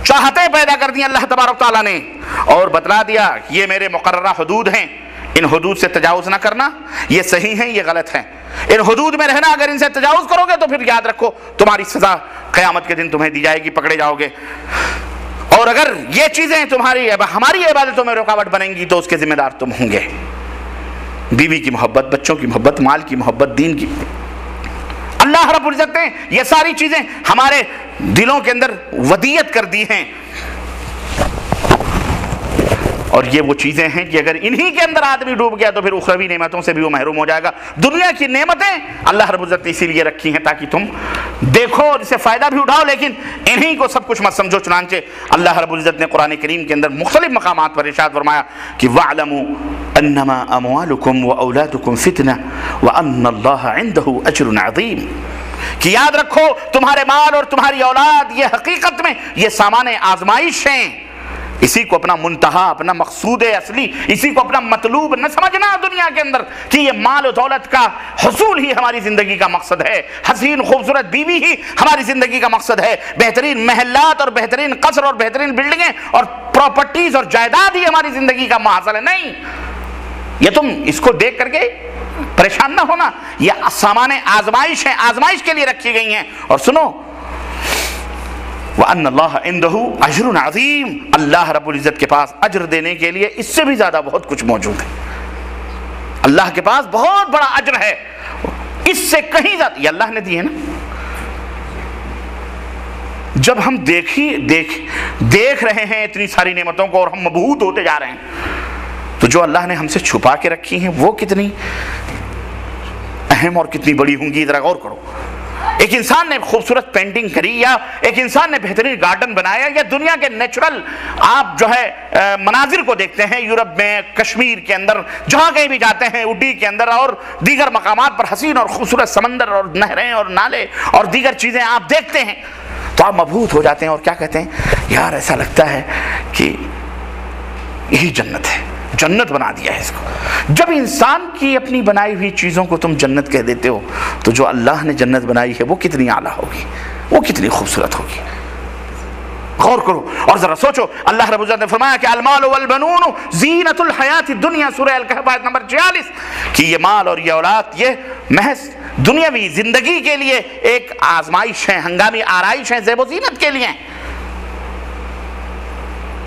چاہتیں پیدا کر دی اللہ تبارک و تعالیٰ نے، اور بتلا دیا یہ میرے مقررہ حدود ہیں، ان حدود سے تجاوز نہ کرنا، یہ صحیح ہیں یہ غلط ہیں، ان حدود میں رہنا، اگر ان سے تجاوز کرو گے تو پھر یاد رکھو تمہاری سزا قیامت کے دن تمہیں دی جائے گی، پکڑے جاؤ گے. اور اگر یہ چیزیں ہماری عبادتوں میں رکاوٹ بنیں گی تو اس کے ذمہ دار تم ہوں گے. بیوی کی محبت، بچوں کی محبت، مال کی محبت، دین کی. اللہ رب العزت نے یہ ساری چیزیں ہمارے دلوں کے اندر ودیت کر دی ہیں، اور یہ وہ چیزیں ہیں کہ اگر انہی کے اندر آدمی ڈوب گیا تو پھر اخروی نعمتوں سے بھی وہ محروم ہو جائے گا. دنیا کی نعمتیں اللہ رب العزت نے اسی لیے رکھی ہیں تاکہ تم دیکھو اور اسے فائدہ بھی اٹھاؤ، لیکن انہی کو سب کچھ مت سمجھو. چنانچہ اللہ رب العزت نے قرآن کریم کے اندر مختلف مقامات پر ارشاد فرمایا کہ وَاعْلَمُوا أَنَّمَا أَمْوَالُكُمْ وَأَوْلَادُكُمْ فِتْنَةٌ وَأَنَّ اللَّهَ عِنْدَهُ أَجْرٌ عَظِيمٌ. کہ یاد رکھو تمہارے مال اور تمہاری اولاد یہ حقیقت میں یہ سامان آزمائش ہیں. اسی کو اپنا منتہا، اپنا مقصود اصلی، اسی کو اپنا مطلوب نہ سمجھنا دنیا کے اندر کہ یہ مال و دولت کا حصول ہی ہماری زندگی کا مقصد ہے، حسین خوبصورت بیوی ہی ہماری زندگی کا مقصد ہے، بہترین محلات اور بہترین قصر اور بہترین بلڈنگیں اور پراپرٹیز اور جائیداد ہی ہماری زندگی کا محاصل ہے. نہیں، یہ تم اس کو دیکھ کر کے پریشان نہ ہونا، یہ سامان آزمائش ہیں، آزمائش کے لیے رکھی گئی ہیں۔ اور سنو وَأَنَّ اللَّهَ عِنْدَهُ أَجْرٌ عَظِيمٌ، اللہ رب العزت کے پاس اجر دینے کے لیے اس سے بھی زیادہ بہت کچھ موجود ہے۔ اللہ کے پاس بہت بڑا اجر ہے، اس سے کہیں زیادہ، یہ اللہ نے دی ہے نا۔ جب ہم دیکھ رہے ہیں اتنی ساری نعمتوں کو اور ہم مبہوت ہوتے جا رہے ہیں، تو جو اللہ نے ہم سے چھپا کے رکھی ہیں وہ کتنی اہم اور کتنی بڑی ہوں گی، ذرا غور کرو۔ ایک انسان نے خوبصورت پینٹنگ کری، یا ایک انسان نے بہترین گارڈن بنایا، یا دنیا کے نیچرل آپ جو ہے مناظر کو دیکھتے ہیں، یورپ میں، کشمیر کے اندر، جہاں کہیں بھی جاتے ہیں، اڈی کے اندر اور دیگر مقامات پر حسین اور خوبصورت سمندر اور نہریں اور نالے اور دیگر چیزیں آپ دیکھتے ہیں تو آپ مبہوت ہو جاتے ہیں اور کیا کہتے ہیں، یار ایسا لگتا ہے کہ یہی جنت ہے، جنت بنا دیا ہے اس کو۔ جب انسان کی اپنی بنائی ہوئی چیزوں کو تم جنت کہہ دیتے ہو تو جو اللہ نے جنت بنائی ہے وہ کتنی اعلیٰ ہوگی، وہ کتنی خوبصورت ہوگی۔ غور کرو اور ذرا سوچو، اللہ رب العزت نے فرمایا کہ المال والبنون زینت الحیات الدنیا، سورہ الکہف آیت نمبر 46، کہ یہ مال اور یہ اولاد یہ محض دنیاوی زندگی کے لیے ایک آزمائش ہے، ہنگامی آرائش ہے، زیب و زینت کے لیے،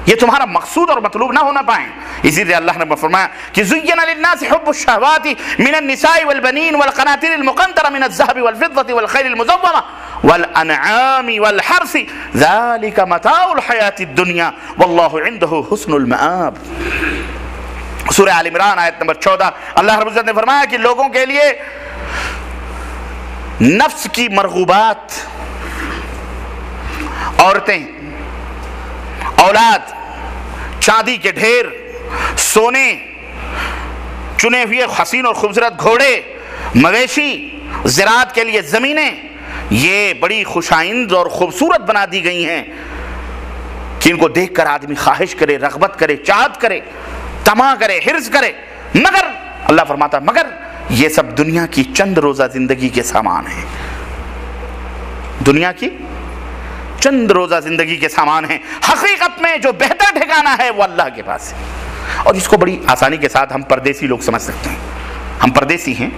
یہ تمہارا مقصود اور مطلوب نہ ہونا پائیں۔ اسی لیے اللہ نے فرمایا کہ زین للناس حب الشہوات من النساء والبنین والقناطر المقنطرة من الذهب والفضة والخيل المزومة والانعام والحرث ذلك متاع الحیاة الدنیا واللہ عنده حسن المآب۔ سورہ آل عمران آیت نمبر 14، اللہ رب العزت نے فرمایا کہ لوگوں کے لیے نفس کی مرغوبات، عورتیں، اولاد، چاندی کے ڈھیر، سونے، چنے ہوئے حسین اور خوبصورت گھوڑے، مویشی، زراعت کے لیے زمینیں، یہ بڑی خوشائند اور خوبصورت بنا دی گئی ہیں کہ ان کو دیکھ کر آدمی خواہش کرے، رغبت کرے، چاہت کرے، طمع کرے، حرص کرے، مگر اللہ فرماتا مگر یہ سب دنیا کی چند روزہ زندگی کے سامان ہیں، دنیا کی چند روزہ زندگی کے سامان ہیں۔ حقیقت میں جو بہتر ٹھکانہ ہے وہ اللہ کے پاس ہے۔ اور اس کو بڑی آسانی کے ساتھ ہم پردیسی لوگ سمجھ سکتے ہیں۔ ہم پردیسی ہیں،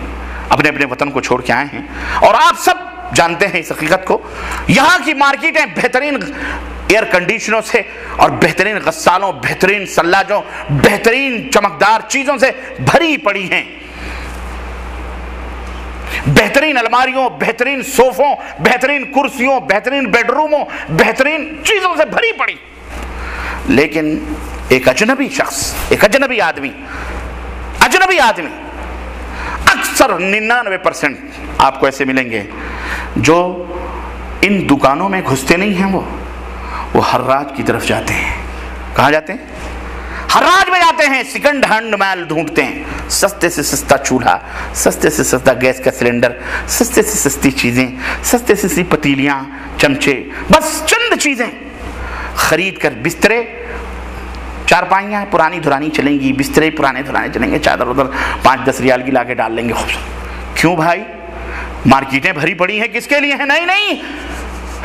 اپنے اپنے وطن کو چھوڑ کے آئے ہیں، اور آپ سب جانتے ہیں اس حقیقت کو، یہاں کی مارکیٹیں بہترین ایئر کنڈیشنوں سے اور بہترین غسالوں، بہترین سلاجوں، بہترین چمکدار چیزوں سے بھری پڑی ہیں، بہترین الماریوں، بہترین صوفوں، بہترین کرسیوں، بہترین بیڈ روموں، بہترین چیزوں سے بھری پڑی۔ لیکن ایک اجنبی شخص، ایک اجنبی آدمی اکثر 99% آپ کو ایسے ملیں گے جو ان دکانوں میں گھستے نہیں ہیں، وہ حراج کی طرف جاتے ہیں۔ کہاں جاتے ہیں؟ حراج میں جاتے ہیں، سیکنڈ ہینڈ مال ڈھونڈتے ہیں، سستے سے سستا چولہا، سستے سے سستا گیس کا سلنڈر، سستے سے سستی چیزیں، سستے سے سستی پتیلیاں، چمچے، بس چند چیزیں خرید کر، بسترے، چارپائیاں پرانی دھرانی چلیں گی، بسترے پرانے دھرانے چلیں گے، چادر ادھر 5-10 ریال کی لا کے ڈال لیں گے، خوبصورت۔ کیوں بھائی؟ مارکیٹیں بھری پڑی ہیں، کس کے لیے ہیں؟ نہیں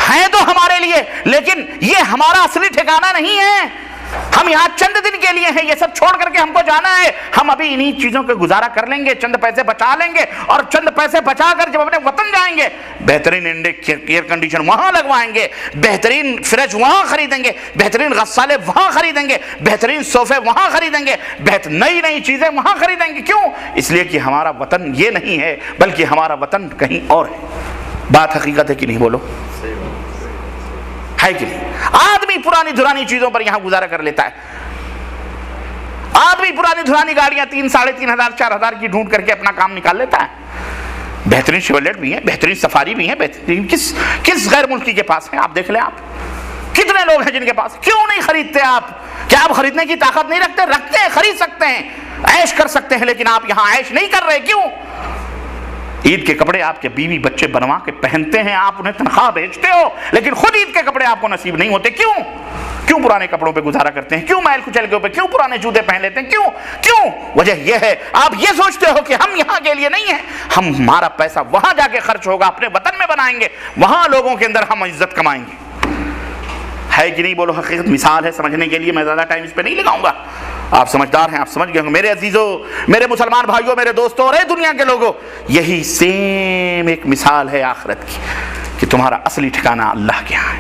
ہیں تو ہمارے لیے، لیکن یہ ہمارا اصلی ٹھکانہ نہیں ہے۔ ہم یہاں چند دن کے لیے ہیں، یہ سب چھوڑ کر کے ہم کو جانا ہے۔ ہم ابھی انہی چیزوں کے گزارا کر لیں گے، چند پیسے بچا لیں گے، اور چند پیسے بچا کر جب اپنے وطن جائیں گے بہترین ایئر کنڈیشن وہاں لگوائیں گے، بہترین فریج وہاں خریدیں گے، بہترین غسالے وہاں خریدیں گے، بہترین صوفے وہاں خریدیں گے، نئی چیزیں وہاں خریدیں گے۔ کیوں؟ اس لیے کہ ہمارا وطن یہ نہیں ہے، بلکہ ہمارا وطن کہیں اور ہے۔ بات حقیقت ہے کہ نہیں؟ بولو، ہے کہ نہیں؟ آدمی پرانی دھرانی چیزوں پر یہاں گزارا کر لیتا ہے، آدمی پرانی دھرانی گاڑیاں 3,500 4,000 کی ڈھونڈ کر کے اپنا کام نکال لیتا ہے۔ بہترین شیورلیٹ بھی ہیں، بہترین سفاری بھی ہیں، بہترین کس غیر ملکی کے پاس ہیں؟ آپ دیکھ لیں، آپ کتنے لوگ ہیں جن کے پاس؟ کیوں نہیں خریدتے آپ؟ کیا آپ خریدنے کی طاقت نہیں رکھتے؟ رکھتے ہیں، خرید سکتے ہیں، عیش کر سکتے ہیں، لیکن آپ یہاں عیش نہیں کر رہے۔ کیوں؟ عید کے کپڑے آپ کے بیوی بچے بنوا کے پہنتے ہیں، آپ انہیں تنخواہ بھیجتے ہو، لیکن خود عید کے کپڑے آپ کو نصیب نہیں ہوتے۔ کیوں پرانے کپڑوں پہ گزارا کرتے ہیں؟ کیوں میل کچل کے اوپر؟ کیوں پرانے جوتے پہن لیتے ہیں؟ کیوں؟ وجہ یہ ہے، آپ یہ سوچتے ہو کہ ہم یہاں کے لیے نہیں ہیں، ہمارا پیسہ وہاں جا کے خرچ ہوگا، اپنے وطن میں بنائیں گے، وہاں لوگوں کے اندر ہم عزت کمائیں گے۔ ہے کہ نہیں بولو حقیقت مثال ہے سمجھنے کے لیے، میں زیادہ ٹائم اس پہ نہیں لگاؤں گا، آپ سمجھدار ہیں، آپ سمجھ گئے ہوں گے۔ میرے عزیزوں، میرے مسلمان بھائیوں، میرے دوستوں اور اے دنیا کے لوگوں، یہی سیم ایک مثال ہے آخرت کی کہ تمہارا اصلی ٹھکانہ اللہ کے ہاں ہے،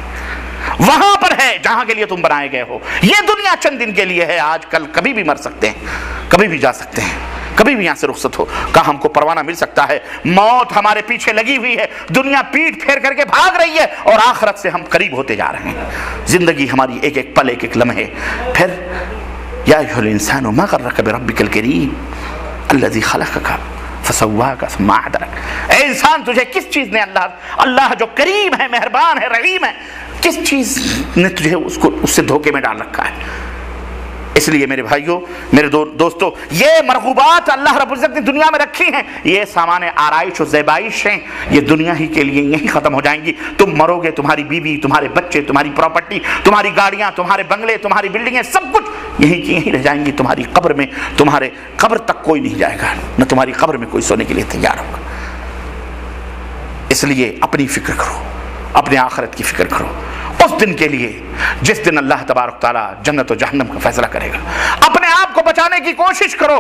وہاں پر ہے جہاں کے لیے تم بنائے گئے ہو۔ یہ دنیا چند دن کے لیے ہے، آج کل کبھی بھی مر سکتے ہیں، کبھی بھی جا سکتے ہیں، کبھی بھی یہاں سے رخصت ہو کا ہم کو پروانہ مل سکتا ہے۔ موت ہمارے پیچھے لگی ہوئی ہے، دنیا پیٹ پھیر کر کے بھاگ رہی ہے اور آخرت سے ہم قریب ہوتے جا رہے ہیں۔ زندگی ہماری ایک ایک پل، ایک ایک لمحے۔ پھر یا ایھا الانسان ما غرک بربک الکریم الذی خلقک فسواک ثم عدلک۔ اے انسان، تجھے کس چیز نے اللہ جو کریم ہے، مہربان ہے، رحیم ہے، کس چیز نے تجھے اس سے دھوکے میں ڈال رکھا ہے؟ اس لیے میرے بھائیوں، میرے دوستوں، یہ مرغوبات اللہ رب العزت نے دنیا میں رکھی ہیں، یہ سامان آرائش و زیبائش ہیں، یہ دنیا ہی کے لیے یہیں ختم ہو جائیں گی۔ تم مرو گے، تمہاری بیوی، تمہارے بچے، تمہاری پراپرٹی، تمہاری گاڑیاں، تمہارے بنگلے، تمہاری بلڈنگیں، سب کچھ یہیں کی یہیں رہ جائیں گی۔ تمہاری قبر میں، تمہارے قبر تک کوئی نہیں جائے گا، نہ تمہاری قبر میں کوئی سونے کے لیے تیار ہوگا۔ اس لیے اپنی فکر کرو، اپنے آخرت کی فکر کرو، اس دن کے لیے جس دن اللہ تبارک تعالیٰ جنت و جہنم کا فیصلہ کرے گا۔ اپنے آپ کو بچانے کی کوشش کرو،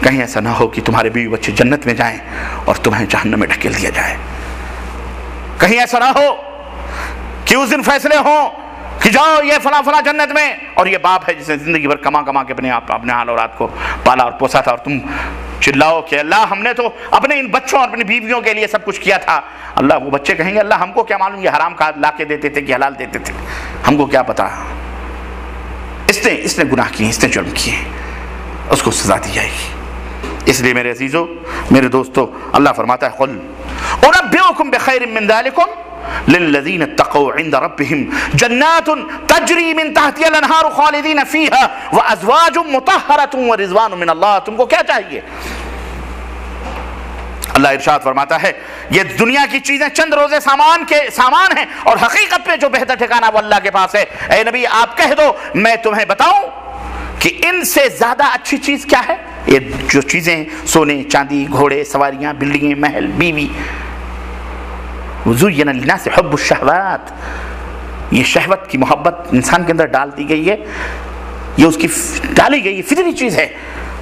کہیں ایسا نہ ہو کہ تمہارے بیوی بچے جنت میں جائیں اور تمہیں جہنم میں ڈھکیل دیا جائے۔ کہیں ایسا نہ ہو کہ اس دن فیصلے ہوں کہ جاؤ یہ فلاں فلاں جنت میں، اور یہ باپ ہے جس نے زندگی بھر کما کے اپنے حال اولاد کو پالا اور پوسا تھا، اور تم چلاؤ کہ اللہ ہم نے تو اپنے ان بچوں اور اپنی بیویوں کے لیے سب کچھ کیا تھا۔ اللہ، وہ بچے کہیں گے اللہ ہم کو کیا معلوم یہ حرام کا لا کے دیتے تھے کہ حلال دیتے تھے، ہم کو کیا پتا، اس نے گناہ کیے، اس نے جرم کیے، اس کو سزا دی جائے گی۔ اس لیے میرے عزیزوں، میرے دوستوں، اللہ فرماتا ہے قل انبئکم بخیر من ذالکم للذین اتقوا عند ربهم جنات تجری من تحتها الانہار خالدین فیها وازواج مطہرۃ ورضوان من اللہ۔ تم کو کیا چاہیے؟ اللہ ارشاد فرماتا ہے یہ دنیا کی چیزیں چند روزے سامان ہیں، اور حقیقت میں جو بہتر ٹھکانہ وہ اللہ کے پاس ہے۔ اے نبی آپ کہہ دو، میں تمہیں بتاؤں کہ ان سے زیادہ اچھی چیز کیا ہے؟ یہ جو چیزیں سونے چاندی، گھوڑے، سواریاں، بلڈنگیں، محل، بیوی، وزین للناس حب الشہوات، یہ شہوت کی محبت انسان کے اندر ڈال دی گئی ہے، یہ اس کی ڈالی گئی فطری چیز ہے۔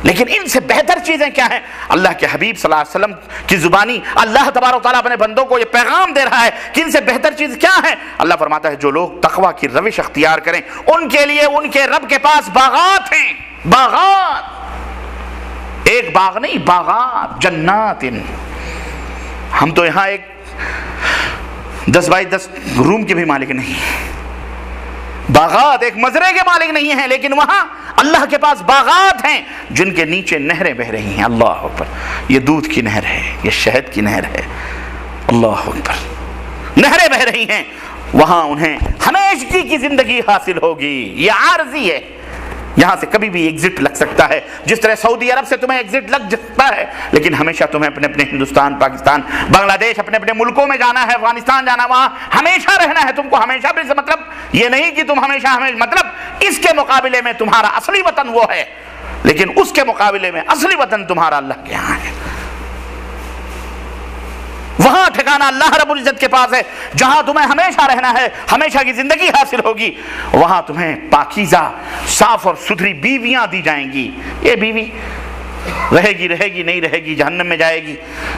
لیکن ان سے بہتر چیزیں کیا ہیں؟ اللہ کے حبیب صلی اللہ علیہ وسلم کی زبانی اللہ تبارک و تعالیٰ اپنے بندوں کو یہ پیغام دے رہا ہے کہ ان سے بہتر چیز کیا ہے۔ اللہ فرماتا ہے جو لوگ تقویٰ کی روش اختیار کریں ان کے لیے ان کے رب کے پاس باغات ہیں، باغات، ایک باغ نہیں، باغات، جنات۔ ہم تو یہاں ایک 10 بائی 10 روم کے بھی مالک نہیں، باغات ایک مزرعے کے مالک نہیں ہیں، لیکن وہاں اللہ کے پاس باغات ہیں جن کے نیچے نہریں بہ رہی ہیں۔ اللہ اکبر، یہ دودھ کی نہر ہے، یہ شہد کی نہر ہے، اللہ اکبر، نہریں بہ رہی ہیں، وہاں انہیں ہمیشگی کی زندگی حاصل ہوگی۔ یہ عارضی ہے، یہاں سے کبھی بھی ایگزٹ لگ سکتا ہے، جس طرح سعودی عرب سے تمہیں ایگزٹ لگ سکتا ہے، لیکن ہمیشہ تمہیں اپنے اپنے ہندوستان، پاکستان، بنگلہ دیش، اپنے اپنے ملکوں میں جانا ہے، افغانستان جانا، وہاں ہمیشہ رہنا ہے۔ تم کو ہمیشہ بھی مطلب یہ نہیں کہ تم ہمیشہ مطلب اس کے مقابلے میں تمہارا اصلی وطن وہ ہے، لیکن اس کے مقابلے میں اصلی وطن تمہارا اللہ کے یہاں ہے۔ وہاں ٹھکانہ اللہ رب العزت کے پاس ہے، جہاں تمہیں ہمیشہ رہنا ہے، ہمیشہ کی زندگی حاصل ہوگی۔ وہاں تمہیں پاکیزہ، صاف اور ستھری بیویاں دی جائیں گی۔ یہ بیوی رہے گی نہیں رہے گی، جہنم میں جائے گی،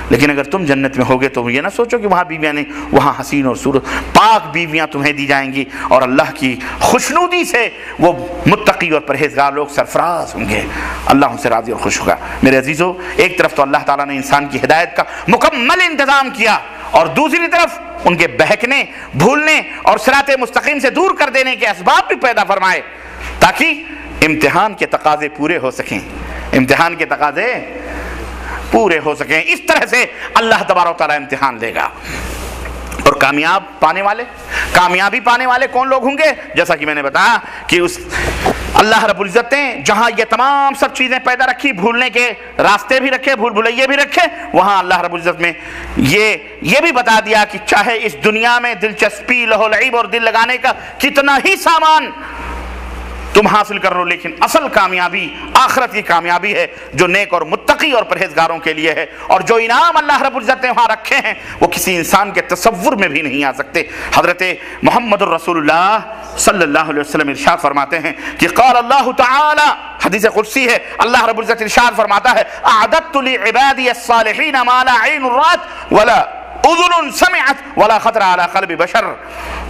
لیکن اگر تم جنت میں ہوگے تو یہ نہ سوچو کہ وہاں بیویاں نہیں، وہاں حسین اور صورت پاک بیویاں تمہیں دی جائیں گی، اور اللہ کی خوشنودی سے وہ متقی اور پرہیزگار لوگ سرفراز ہوں گے، اللہ ان سے راضی اور خوش ہوگا۔ میرے عزیزوں، ایک طرف تو اللہ تعالیٰ نے انسان کی ہدایت کا مکمل انتظام کیا، اور دوسری طرف ان کے بہکنے، بھولنے اور صراط مستقیم سے دور کر دینے کے اسباب بھی پیدا فرمائے، تاکہ امتحان کے تقاضے پورے ہو سکیں، امتحان کے تقاضے پورے ہو سکیں۔ اس طرح سے اللہ تبارک و تعالیٰ امتحان لے گا۔ اور کامیابی پانے والے کون لوگ ہوں گے؟ جیسا کہ میں نے بتایا کہ اس اللہ رب العزت نے جہاں یہ تمام سب چیزیں پیدا رکھی، بھولنے کے راستے بھی رکھے، بھول بھلائیے بھی رکھے، وہاں اللہ رب العزت میں یہ بھی بتا دیا کہ چاہے اس دنیا میں دلچسپی، لہو لعب اور دل لگانے کا کتنا ہی سامان تم حاصل کر لو، لیکن اصل کامیابی آخرت کی کامیابی ہے جو نیک اور متقی اور پرہیزگاروں کے لیے ہے، اور جو انعام اللہ رب العزت نے وہاں رکھے ہیں وہ کسی انسان کے تصور میں بھی نہیں آ سکتے۔ حضرت محمد الرسول اللہ صلی اللہ علیہ وسلم ارشاد فرماتے ہیں کہ قال اللہ تعالی، حدیث قدسی ہے، اللہ رب العزت ارشاد فرماتا ہے اعددت لعبادی الصالحین ما لا عین رأت ولا اذن سمعت ولا خطر على قلب بشر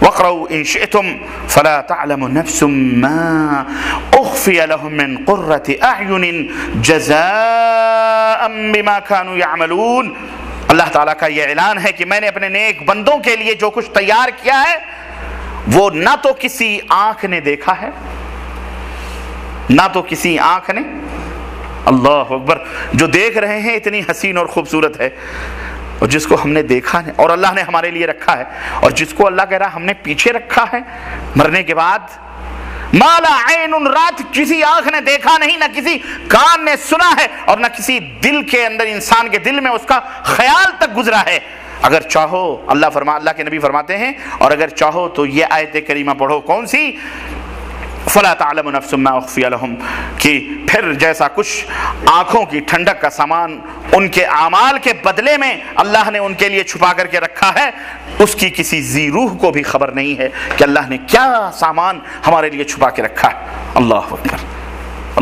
واقرؤوا ان شئتم فلا تعلم نفس ما اخفي لهم من قرة اعین جزاء بما كانوا يعملون۔ اللہ تعالیٰ کا یہ اعلان ہے کہ میں نے اپنے نیک بندوں کے لیے جو کچھ تیار کیا ہے وہ نہ تو کسی آنکھ نے دیکھا ہے، نہ تو کسی آنکھ نے، اللہ اکبر، جو دیکھ رہے ہیں اتنی حسین اور خوبصورت ہے، اور جس کو ہم نے دیکھا ہے اور اللہ نے ہمارے لیے رکھا ہے، اور جس کو اللہ کہہ رہا ہم نے پیچھے رکھا ہے مرنے کے بعد، ما لا عین رات، کسی آنکھ نے دیکھا نہیں، نہ کسی کان نے سنا ہے، اور نہ کسی دل کے اندر، انسان کے دل میں اس کا خیال تک گزرا ہے۔ اگر چاہو، اللہ کے نبی فرماتے ہیں، اور اگر چاہو تو یہ آیت کریمہ پڑھو، کون سی؟ فلا تعلم نفس ما اخفی لهم، کہ پھر جیسا کچھ آنکھوں کی ٹھنڈک کا سامان ان کے اعمال کے بدلے میں اللہ نے ان کے لیے چھپا کر کے رکھا ہے، اس کی کسی ذی روح کو بھی خبر نہیں ہے کہ اللہ نے کیا سامان ہمارے لیے چھپا کے رکھا ہے۔ اللہ اکبر،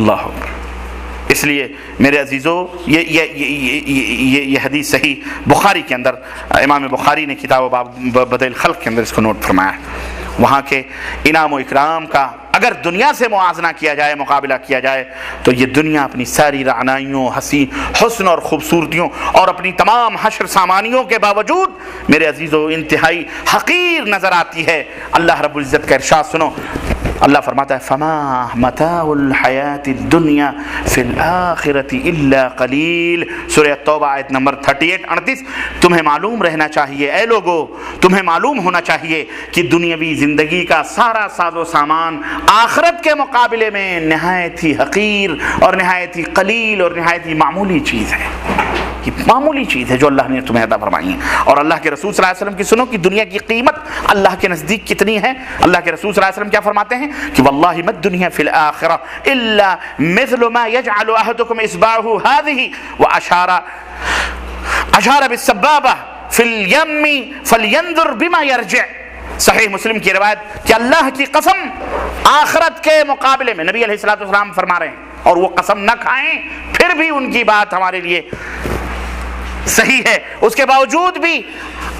اللہ اکبر۔ اس لیے میرے عزیزو، یہ حدیث صحیح بخاری کے اندر، امام بخاری نے کتاب بدء الخلق کے اندر اس کو نوٹ فرمایا ہے۔ وہاں کے انعام و اکرام کا اگر دنیا سے موازنہ کیا جائے، مقابلہ کیا جائے، تو یہ دنیا اپنی ساری رعنائیوں، حسن اور خوبصورتیوں اور اپنی تمام حشر سامانیوں کے باوجود میرے عزیزو انتہائی حقیر نظر آتی ہے۔ اللہ رب العزت کا ارشاد سنو، اللہ فرماتا ہے فما متاع الحیات الدنیا فی الآخرۃ الا قلیل، سورہ توبہ آیت نمبر 38-38۔ تمہیں معلوم رہنا چاہیے اے لوگو، تمہیں معلوم ہونا چاہیے کہ دنیاوی زندگی کا سارا ساز و سامان آخرت کے مقابلے میں نہایت ہی حقیر اور نہایت ہی قلیل اور نہایت ہی معمولی چیز ہے۔ یہ معمولی چیز ہے جو اللہ نے تمہیں عطا فرمائی ہے۔ اور اللہ کے رسول صلی اللہ علیہ وسلم کی سنو کہ دنیا کی قیمت اللہ کے نزدیک کتنی ہے۔ اللہ کے رسول صلی اللہ علیہ وسلم کیا فرماتے ہیں کہ واللہ ما الدنیا فی الآخرہ الا مثل ما یجعل احدکم اصبعہ هذه واشار بالسبابہ فی الیم فلینظر بما یرجع۔ صحیح مسلم کی روایت کہ اللہ کی قسم آخرت کے مقابلے میں، نبی علیہ الصلوۃ والسلام فرما رہے ہیں، اور وہ قسم نہ کھائیں پھر بھی ان کی بات ہمارے لیے صحیح ہے، اس کے باوجود بھی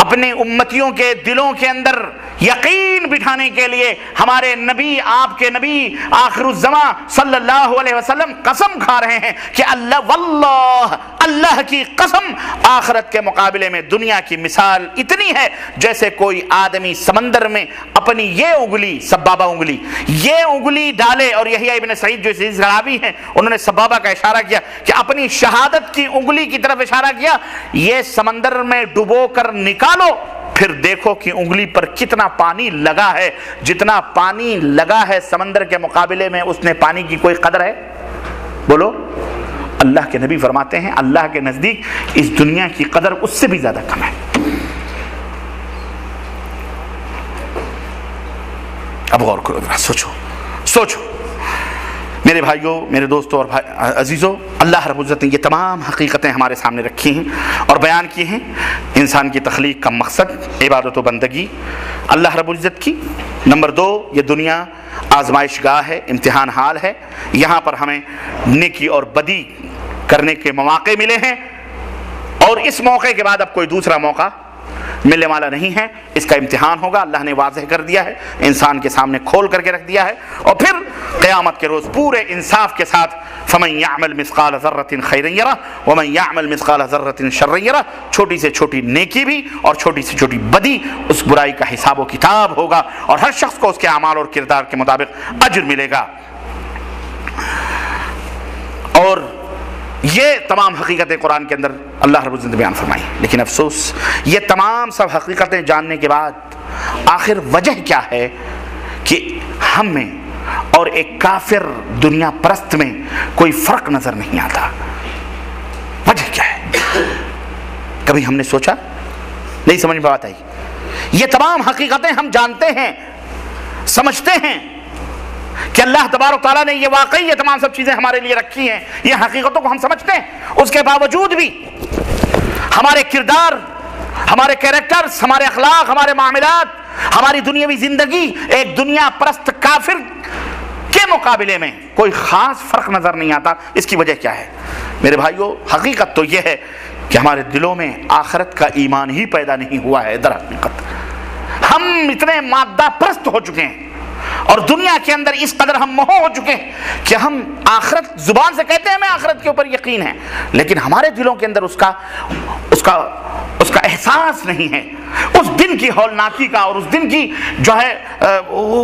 اپنے امتیوں کے دلوں کے اندر یقین بٹھانے کے لیے ہمارے نبی، آپ کے نبی آخر الزماں صلی اللہ علیہ وسلم قسم کھا رہے ہیں کہ اللہ واللہ، اللہ کی قسم، آخرت کے مقابلے میں دنیا کی مثال اتنی ہے جیسے کوئی آدمی سمندر میں اپنی یہ انگلی، سبابہ انگلی، یہ انگلی ڈالے، اور یحییٰ ابن سعید جو عزیز غرابی ہیں انہوں نے سبابہ کا اشارہ کیا کہ اپنی شہادت کی انگلی کی طرف اشارہ کیا، یہ سمندر میں ڈبو کر نکالو، پھر دیکھو کہ انگلی پر کتنا پانی لگا ہے، جتنا پانی لگا ہے سمندر کے مقابلے میں اس نے پانی کی کوئی قدر ہے؟ بولو۔ اللہ کے نبی فرماتے ہیں اللہ کے نزدیک اس دنیا کی قدر اس سے بھی زیادہ کم ہے۔ اب غور کرو، سوچو میرے بھائیوں، میرے دوستوں اور عزیزوں، اللہ رب العزت نے یہ تمام حقیقتیں ہمارے سامنے رکھی ہیں اور بیان کی ہیں۔ انسان کی تخلیق کا مقصد عبادت و بندگی اللہ رب العزت کی۔ نمبر 2، یہ دنیا آزمائش گاہ ہے، امتحان حال ہے، یہاں پر ہمیں نیکی اور بدی کرنے کے مواقع ملے ہیں، اور اس موقع کے بعد اب کوئی دوسرا موقع ملنے والا نہیں ہے، اس کا امتحان ہوگا، اللہ نے واضح کر دیا ہے، انسان کے سامنے کھول کر کے رکھ دیا ہے، اور پھر قیامت کے روز پورے انصاف کے ساتھ فَمَن يَعْمَلْ مِثْقَالَ ذَرَّةٍ خَيْرًا يَرَهُ وَمَن يَعْمَلْ مِثْقَالَ ذَرَّةٍ شَرًّا يَرَهُ۔ چھوٹی سے چھوٹی نیکی بھی اور چھوٹی سے چھوٹی بدی، اس برائی کا حساب و کتاب ہوگا، اور ہر شخص کو اس کے اعمال اور کردار کے مطابق اجر ملے گا۔ اور یہ تمام حقیقتیں قرآن کے اندر اللہ رب العزت نے بیان فرمائی، لیکن افسوس یہ تمام سب حقیقتیں جاننے کے بعد آخر وجہ کیا ہے کہ ہم میں اور ایک کافر دنیا پرست میں کوئی فرق نظر نہیں آتا؟ وجہ کیا ہے؟ کبھی ہم نے سوچا؟ نہیں سمجھ میں بات آئی؟ یہ تمام حقیقتیں ہم جانتے ہیں، سمجھتے ہیں، کہ اللہ تبارک تعالیٰ نے یہ واقعی یہ تمام سب چیزیں ہمارے لیے رکھی ہیں، یہ حقیقتوں کو ہم سمجھتے ہیں، اس کے باوجود بھی ہمارے کردار، ہمارے کیریکٹرز، ہمارے اخلاق، ہمارے معاملات، ہماری دنیاوی زندگی ایک دنیا پرست کافر کے مقابلے میں کوئی خاص فرق نظر نہیں آتا۔ اس کی وجہ کیا ہے میرے بھائیوں؟ حقیقت تو یہ ہے کہ ہمارے دلوں میں آخرت کا ایمان ہی پیدا نہیں ہوا ہے۔ در حقیقت ہم اتنے مادہ پرست ہو چکے ہیں اور دنیا کے اندر اس قدر ہم موہ ہو چکے ہیں کہ ہم آخرت زبان سے کہتے ہیں ہمیں آخرت کے اوپر یقین ہے، لیکن ہمارے دلوں کے اندر اس کا احساس نہیں ہے، اس دن کی ہولناکی کا اور اس دن کی جو ہے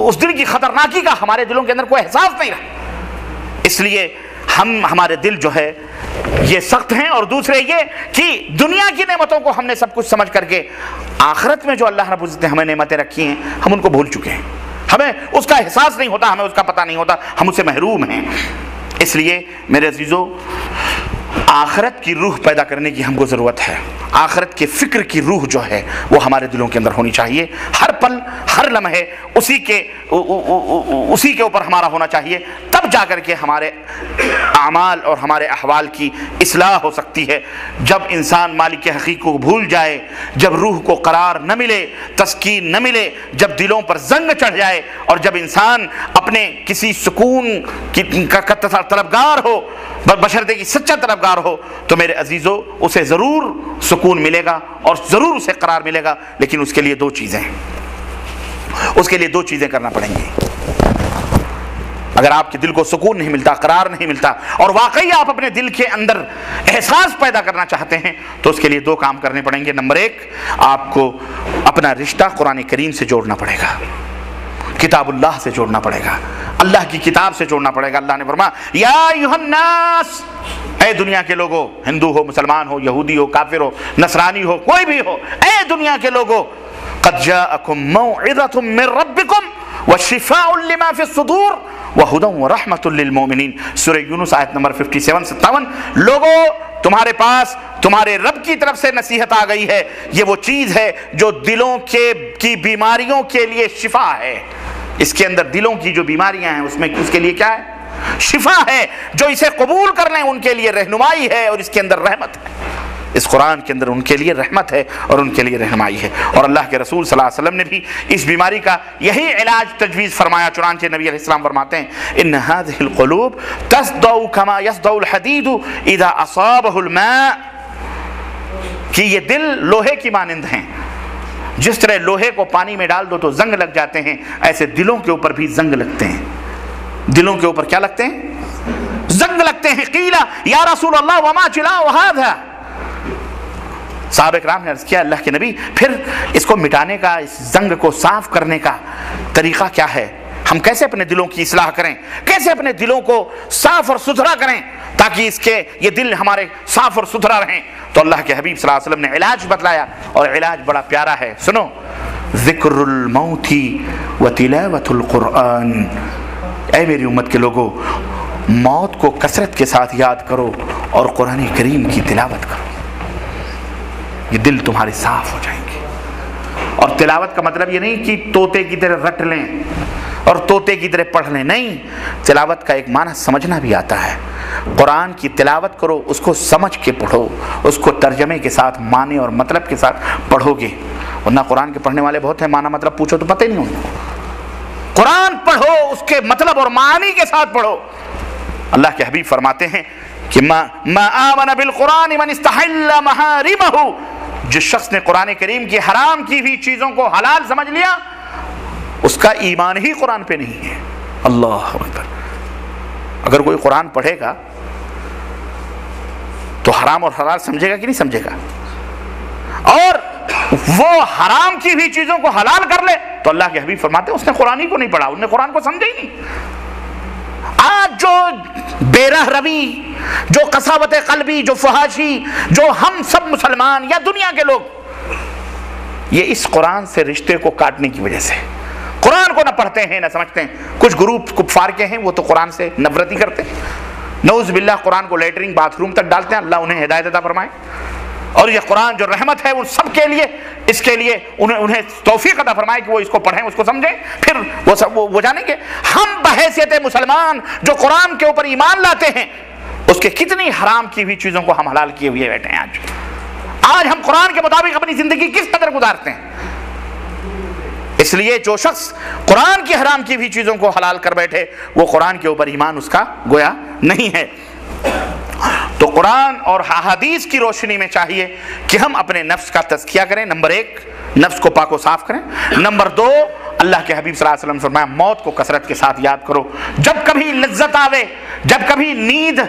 اس دن کی خطرناکی کا ہمارے دلوں کے اندر کوئی احساس نہیں رہا۔ اس لیے ہمارے دل جو ہے یہ سخت ہیں، اور دوسرے یہ کہ دنیا کی نعمتوں کو ہم نے سب کچھ سمجھ کر کے آخرت میں جو اللہ رب العزت نے ہمیں نعمتیں رکھی ہیں ہم ان کو بھول چکے ہیں، ہمیں اس کا احساس نہیں ہوتا، ہمیں اس کا پتہ نہیں ہوتا، ہم اس سے محروم ہیں۔ اس لیے میرے عزیزو آخرت کی روح پیدا کرنے کی ہم کو ضرورت ہے، آخرت کے فکر کی روح جو ہے وہ ہمارے دلوں کے اندر ہونی چاہیے، ہر پل ہر لمحے اسی کے اوپر ہمارا ہونا چاہیے، تب جا کر کے ہمارے اعمال اور ہمارے احوال کی اصلاح ہو سکتی ہے۔ جب انسان مالک حقیق کو بھول جائے، جب روح کو قرار نہ ملے، تسکین نہ ملے، جب دلوں پر زنگ چڑھ جائے، اور جب انسان اپنے کسی سکون کا طلبگار ہو، بشرطے کی سچا طلبگار ہو، تو میرے عزیزو اسے ضرور سکون ملے گا اور ضرور اسے قرار ملے گا، لیکن اس کے لیے دو چیزیں کرنا پڑیں گی۔ اگر آپ کے دل کو سکون نہیں ملتا، قرار نہیں ملتا، اور واقعی آپ اپنے دل کے اندر احساس پیدا کرنا چاہتے ہیں، تو اس کے لیے دو کام کرنے پڑیں گے۔ نمبر ایک، آپ کو اپنا رشتہ قرآن کریم سے جوڑنا پڑے گا، کتاب اللہ سے جوڑنا پڑے گا، اللہ کی کتاب سے جوڑنا پڑے گا۔ اللہ نے فرمایا یا ایھا الناس، اے دنیا کے لوگوں، ہندو ہو، مسلمان ہو، یہودی ہو، کافر ہو، نصرانی ہو، کوئی بھی ہو، اے دنیا کے لوگوں، قد جاءکم موعظۃ من ربکم وشفاء لما فی الصدور وہدی ورحمۃ للمؤمنین۔ سورہ یونس آیت نمبر 57-57۔ لوگوں، تمہارے پاس تمہارے رب کی طرف سے نصیحت آ گئی ہے، یہ وہ چیز ہے جو دلوں کی بیماریوں کے لیے شفا ہے۔ اس کے اندر دلوں کی جو بیماریاں ہیں اس کے لیے کیا ہے؟ شفا ہے۔ جو اسے قبول کر لیں ان کے لیے رہنمائی ہے، اور اس کے اندر رحمت ہے۔ اس قرآن کے اندر ان کے لیے رحمت ہے اور ان کے لیے رہنمائی ہے، اور اللہ کے رسول صلی اللہ علیہ وسلم نے بھی اس بیماری کا یہی علاج تجویز فرمایا۔ چنانچہ نبی علیہ السلام فرماتے ہیں ان هذه القلوب تصدع كما يصدع الحديد اذا اصابه الماء، کہ یہ دل لوہے کی مانند ہیں، جس طرح لوہے کو پانی میں ڈال دو تو زنگ لگ جاتے ہیں، ایسے دلوں کے اوپر بھی زنگ لگتے ہیں۔ دلوں کے اوپر کیا لگتے ہیں؟ زنگ لگتے ہیں۔ قیل یا رسول اللہ وما جلاء هذا، صحابہ کرام نے عرض کیا اللہ کے نبی پھر اس کو مٹانے کا، اس زنگ کو صاف کرنے کا طریقہ کیا ہے؟ ہم کیسے اپنے دلوں کی اصلاح کریں، کیسے اپنے دلوں کو صاف اور ستھرا کریں تاکہ یہ دل ہمارے صاف اور ستھرا رہیں؟ تو اللہ کے حبیب صلی اللہ علیہ وسلم نے علاج بتلایا، اور علاج بڑا پیارا ہے، سنو، ذکر الموت و تلاوت القرآن۔ اے میری امت کے لوگوں، موت کو کثرت کے ساتھ یاد کرو اور قرآن کریم کی تلاوت کرو، یہ دل تمہارے صاف ہو جائیں گے۔ اور تلاوت کا مطلب یہ نہیں کہ طوطے کی طرح رٹ لیں اور طوطے کی طرح پڑھ لیں، نہیں، تلاوت کا ایک معنی سمجھنا بھی آتا ہے۔ قرآن کی تلاوت کرو، اس کو سمجھ کے پڑھو، اس کو ترجمے کے ساتھ، معنی اور مطلب کے ساتھ پڑھو گے، ورنہ قرآن کے پڑھنے والے بہت ہیں، معنی مطلب پوچھو تو پتہ ہی نہیں ہوگا۔ قرآن پڑھو، اس کے مطلب اور معنی کے ساتھ پڑھو۔ اللہ کے حبیب فرماتے ہیں کہ ما آمن بالقرآن من استحل محارمہ، جس شخص نے قرآن کریم کی حرام کی ہوئی چیزوں کو حلال سمجھ لیا، اس کا ایمان ہی قرآن پہ نہیں ہے۔ اللہ اکبر۔ اگر کوئی قرآن پڑھے گا تو حرام اور حلال سمجھے گا کہ نہیں سمجھے گا، اور وہ حرام کی ہوئی چیزوں کو حلال کر لے تو اللہ کے حبیب فرماتے ہیں اس نے قرآن ہی کو نہیں پڑھا، اس نے قرآن کو سمجھا ہی نہیں۔ آج جو بے رہ روی، جو قساوت قلبی، جو فحاشی، جو ہم سب مسلمان یا دنیا کے لوگ، یہ اس قرآن سے رشتے کو کاٹنے کی وجہ سے، قرآن کو نہ پڑھتے ہیں نہ سمجھتے ہیں۔ کچھ گروپ کفار کے ہیں، وہ تو قرآن سے نفرت ہی کرتے ہیں، نعوذ باللہ، قرآن کو لیٹرنگ باتھ روم تک ڈالتے ہیں، اللہ انہیں ہدایت عطا فرمائے۔ اور یہ قرآن جو رحمت ہے وہ سب کے لیے، اس کے لیے انہیں توفیق عطا فرمائے کہ وہ اس کو پڑھیں، اس کو سمجھیں، پھر وہ جانیں گے۔ ہم بحیثیت مسلمان جو قرآن کے اوپر ایمان لاتے ہیں، اس کے کتنی حرام کی ہوئی چیزوں کو ہم حلال کیے ہوئے بیٹھے ہیں۔ آج ہم قرآن کے مطابق اپنی زندگی کس قدر گزارتے ہیں؟ اس لیے جو شخص قرآن کی حرام کی ہوئی چیزوں کو حلال کر بیٹھے، وہ قرآن کے اوپر ایمان اس کا گویا نہیں ہے۔ تو قرآن اور احادیث کی روشنی میں چاہیے کہ ہم اپنے نفس کا تزکیہ کریں۔ نمبر 1 نفس کو پاک و صاف کریں۔ نمبر 2 اللہ کے حبیب صلی اللہ علیہ وسلم نے فرمایا موت کو کثرت کے ساتھ یاد کرو۔ جب کبھی لذت آوے، جب کبھی نیند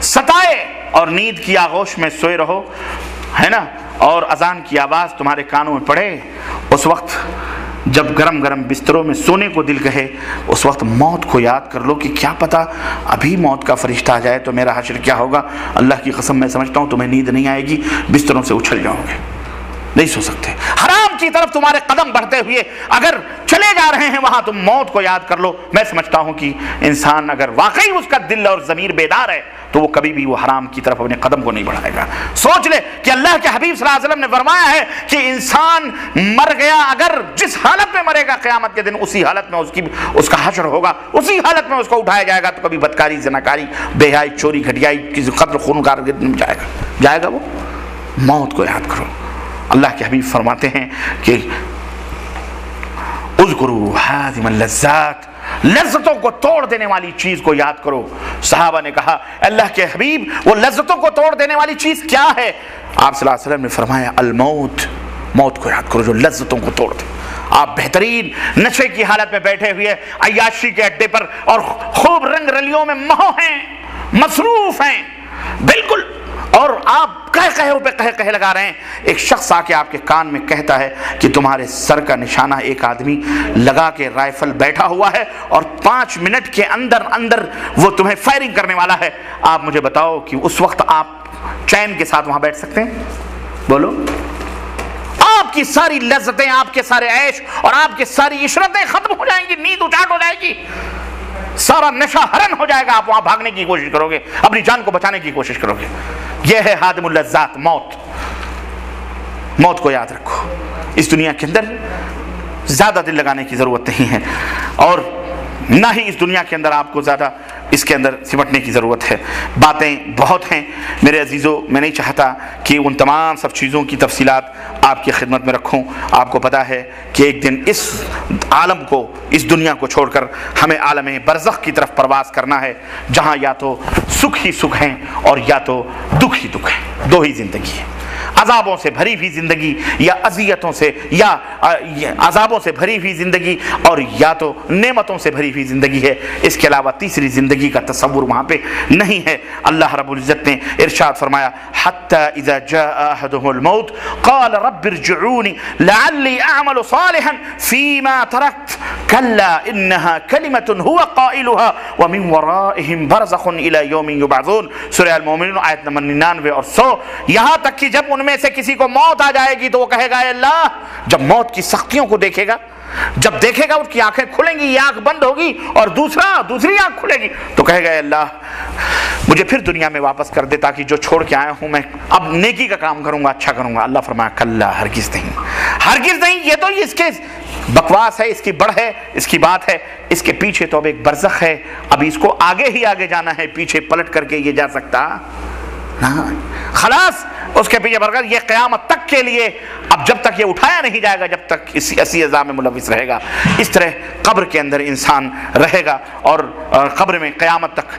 ستائے اور نیند کی آغوش میں سوئے رہو، ہے نا، اور اذان کی آواز تمہارے کانوں میں پڑے، اس وقت جب گرم گرم بستروں میں سونے کو دل کہے، اس وقت موت کو یاد کر لو کہ کیا پتہ ابھی موت کا فرشتہ آ جائے تو میرا حشر کیا ہوگا۔ اللہ کی قسم میں سمجھتا ہوں تمہیں نیند نہیں آئے گی، بستروں سے اچھل جاؤ گے، نہیں سو سکتے۔ حرام کی طرف تمہارے قدم بڑھتے ہوئے اگر چلے جا رہے ہیں، وہاں تم موت کو یاد کر لو۔ میں سمجھتا ہوں کہ انسان اگر واقعی اس کا دل اور ضمیر بیدار ہے تو وہ کبھی بھی وہ حرام کی طرف اپنے قدم کو نہیں بڑھائے گا۔ سوچ لے کہ اللہ کے حبیب صلی اللہ علیہ وسلم نے فرمایا ہے کہ انسان مر گیا، اگر جس حالت میں مرے گا قیامت کے دن اسی حالت میں اس کا حشر ہوگا، اسی حالت میں اس کو اٹھایا جائے گا۔ تو کبھی بدکاری، زناکاری، بے حیائی، چوری، گھٹیائی، کسی قتل خون کارگردی میں جائے گا وہ۔ موت کو یاد کرو۔ اللہ کے حبیب فرماتے ہیں کہ اذکروا ہادم اللذات، لذتوں کو توڑ دینے والی چیز کو یاد کرو۔ صحابہ نے کہا اللہ کے حبیب وہ لذتوں کو توڑ دینے والی چیز کیا ہے؟ آپ صلی اللہ علیہ وسلم نے فرمایا الموت، موت کو یاد کرو جو لذتوں کو توڑ دے۔ آپ بہترین نشے کی حالت میں بیٹھے ہوئے عیاشی کے اڈے پر اور خوب رنگ رلیوں میں مہو ہیں، مصروف ہیں بالکل، اور آپ کہہ لگا رہے ہیں۔ ایک شخص آ کے آپ کے کان میں کہتا ہے کہ تمہارے سر کا نشانہ ایک آدمی لگا کے رائفل بیٹھا ہوا ہے اور 5 منٹ کے اندر وہ تمہیں فائرنگ کرنے والا ہے۔ آپ مجھے بتاؤ کہ اس وقت آپ چین کے ساتھ وہاں بیٹھ سکتے ہیں؟ بولو۔ آپ کی ساری لذتیں، آپ کے سارے عیش اور آپ کی ساری عشرتیں ختم ہو جائیں گی، نیند اچاٹ ہو جائے گی، سارا نشہ حرن ہو جائے گا۔ آپ وہاں بھاگنے کی کوشش کرو گے، اپنی جان کو بچانے کی کوشش کرو گے۔ یہ ہے ہادم اللذات، موت۔ موت کو یاد رکھو۔ اس دنیا کے اندر زیادہ دل لگانے کی ضرورت نہیں ہے، اور نہ ہی اس دنیا کے اندر آپ کو زیادہ اس کے اندر سمٹنے کی ضرورت ہے۔ باتیں بہت ہیں میرے عزیزوں، میں نہیں چاہتا کہ ان تمام سب چیزوں کی تفصیلات آپ کی خدمت میں رکھوں۔ آپ کو پتہ ہے کہ ایک دن اس عالم کو، اس دنیا کو چھوڑ کر ہمیں عالم برزخ کی طرف پرواز کرنا ہے، جہاں یا تو سکھ ہی سکھ ہیں اور یا تو دکھ ہی دکھ ہیں۔ دو ہی زندگی ہے، عذابوں سے بھری ہوئی زندگی یا اذیتوں سے یا عذابوں سے بھری ہوئی زندگی، اور یا تو نعمتوں سے بھری ہوئی زندگی ہے۔ اس کے علاوہ تیسری زندگی کا تصور وہاں پہ نہیں ہے۔ اللہ رب العزت نے ارشاد فرمایا حتی اذا جاء احدهم الموت قال رب ارجعوني لعلی اعمل صالحا فيما تركت كلا انها كلمة هو قائلها ومن ورائهم برزخ الى يوم يبعثون۔ سورہ المومنون آیت نمبر 99 اور 100۔ یہاں تک کہ جب ان میں سے کسی کو موت آ جائے گی تو وہ کہے گا اے اللہ، جب موت کی سختیوں کو دیکھے گا، جب دیکھے گا اس کی آنکھیں کھلیں گی، یہ آنکھ بند ہوگی اور دوسری آنکھ کھلے گی، تو کہے گا اے اللہ مجھے پھر دنیا میں واپس کر دے تاکہ جو چھوڑ کے آیا ہوں میں اب نیکی کا کام کروں گا، اچھا کروں گا۔ اللہ فرمایا کلا، ہرگز نہیں، ہرگز نہیں۔ یہ تو اس کے بکواس ہے، اس کی بڑھ ہے، اس کی بات ہے۔ اس کے پیچھے تو اب ایک برزخ ہے، اب اس کو آگے ہی آگے جانا ہے، پیچھے پلٹ کر کے یہ جا سکتا خلاص اس کے پیچھے برکت۔ یہ قیامت تک کے لیے، اب جب تک یہ اٹھایا نہیں جائے گا، جب تک اسی عذاب میں ملوث رہے گا۔ اس طرح قبر کے اندر انسان رہے گا، اور قبر میں قیامت تک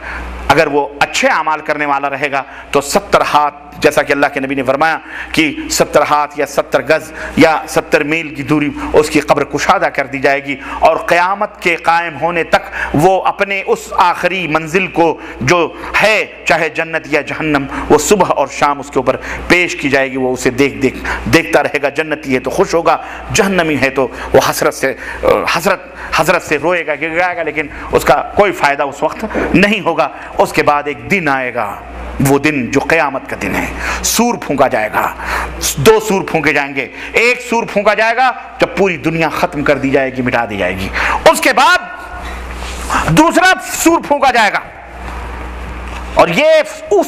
اگر وہ اچھے اعمال کرنے والا رہے گا تو 70 ہاتھ، جیسا کہ اللہ کے نبی نے فرمایا کہ 70 ہاتھ یا 70 گز یا 70 میل کی دوری اس کی قبر کشادہ کر دی جائے گی، اور قیامت کے قائم ہونے تک وہ اپنے اس آخری منزل کو جو ہے، چاہے جنت یا جہنم، وہ صبح اور شام اس کے اوپر پیش کی جائے گی۔ وہ اسے دیکھتا رہے گا۔ جنتی ہے تو خوش ہوگا، جہنمی ہے تو وہ حسرت سے روئے گا، گڑگڑائے گا، لیکن اس کا کوئی فائدہ اس وقت نہیں ہوگا۔ اس کے بعد ایک دن آئے گا، وہ دن جو قیامت کا دن ہے، سور پھونکا جائے گا۔ 2 سور پھونکے جائیں گے۔ ایک سور پھونکا جائے گا جب پوری دنیا ختم کر دی جائے گی، مٹا دی جائے گی۔ اس کے بعد دوسرا سور پھونکا جائے گا، اور یہ اس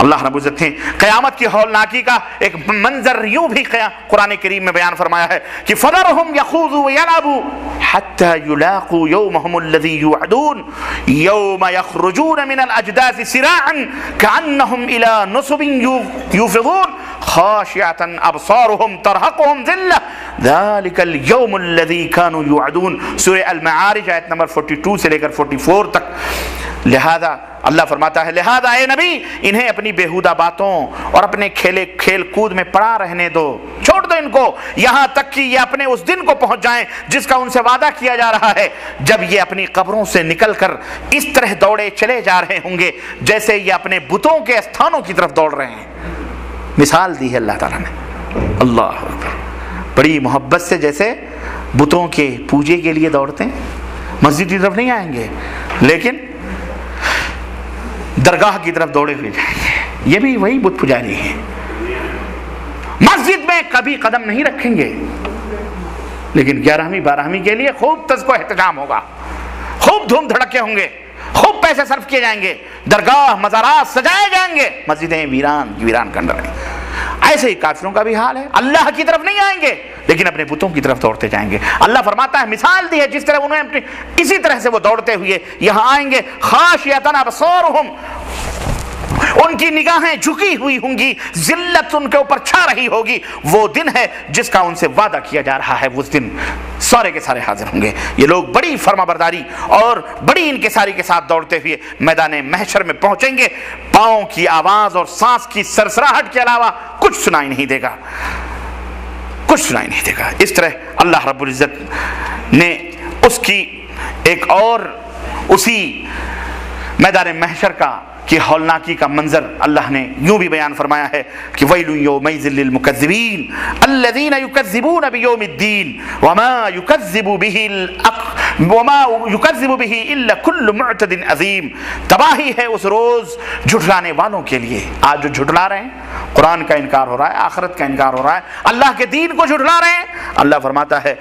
اللہ رب العزت نے قیامت کی ہولناکی کا ایک منظر یوں بھی قرآن کریم میں بیان فرمایا ہے کہ فَذَرْهُمْ يَخُوضُوا وَيَلْعَبُوا حَتَّى يُلَاقُوا يَوْمَهُمُ الَّذِي يُوعَدُونَ يَوْمَ يَخْرُجُونَ مِنَ الْأَجْدَاثِ سِرَاعًا كَأَنَّهُمْ إِلَى نُصُبٍ يُوفِضُونَ خَاشِعَةً أَبْصَارُهُمْ تَرْهَقُهُمْ ذِلَّةٌ ذَلِكَ الْيَوْمُ الَّذِي كَانُوا يُوعَدُونَ سورہ المعارج آیت نمبر 42 سے لے کر 44 تک۔ لہذا اللہ فرماتا ہے لہذا اے نبی انہیں اپنی بیہودہ باتوں اور اپنے کھیل کود میں پڑا رہنے دو، چھوڑ دو ان کو، یہاں تک کہ یہ اپنے اس دن کو پہنچ جائیں جس کا ان سے وعدہ کیا جا رہا ہے، جب یہ اپنی قبروں سے نکل کر اس طرح دوڑے چلے جا رہے ہوں گے جیسے یہ اپنے بتوں کے استھانوں کی طرف دوڑ رہے ہیں۔ مثال دی ہے اللہ تعالیٰ نے، اللہ اکبر، بڑی محبت سے جیسے بتوں کے پوجے کے لیے دوڑتے ہیں، مسجد کی طرف نہیں آئیں گے لیکن درگاہ کی طرف دوڑے ہوئے جائیں گے۔ یہ بھی وہی بت پجاری ہیں، مسجد میں کبھی قدم نہیں رکھیں گے لیکن 11ویں 12ویں کے لیے خوب تذکر احتجام ہوگا، خوب دھوم دھڑکے ہوں گے، خوب پیسے صرف کیے جائیں گے، درگاہ مزارات سجائے جائیں گے، مسجدیں ویران کر رہے ہیں۔ ایسے ہی کافروں کا بھی حال ہے، اللہ کی طرف نہیں آئیں گے لیکن اپنے بتوں کی طرف دوڑتے جائیں گے۔ اللہ فرماتا ہے مثال دی ہے جس طرح انہیں اپنی اسی طرح سے وہ دوڑتے ہوئے یہاں آئیں گے، خاشعۃ ابصارہم، ان کی نگاہیں جھکی ہوئی ہوں گی، ذلت ان کے اوپر چھا رہی ہوگی۔ وہ دن ہے جس کا ان سے وعدہ کیا جا رہا ہے، اس دن سارے کے سارے حاضر ہوں گے۔ یہ لوگ بڑی فرما برداری اور بڑی انکساری کے ساتھ دوڑتے ہوئے میدان محشر میں پہنچیں گے، پاؤں کی آواز اور سانس کی سرسراہٹ کے علاوہ کچھ سنائی نہیں دے گا، کچھ سنائی نہیں دے گا۔ اس طرح اللہ رب العزت نے اس کی ایک اور اسی میدان محشر کا کہ ہولناکی کا منظر اللہ نے یوں بھی بیان فرمایا ہے کہ وَيْلٌ يَوْمَئِذٍ لِّلْمُكَذِّبِينَ الَّذِينَ يُكَذِّبُونَ بِيَوْمِ الدِّينِ وَمَا يُكَذِّبُ بِهِ إِلَّا كُلُّ مُعْتَدٍ عَظِيمٍ۔ تباہی ہے اس روز جھٹلانے والوں کے لیے۔ آج جو جھٹلا رہے ہیں، قرآن کا انکار ہو رہا ہے، آخرت کا انکار ہو رہا ہے، اللہ کے دین کو جھٹلا رہے ہیں، اللہ فرماتا ہے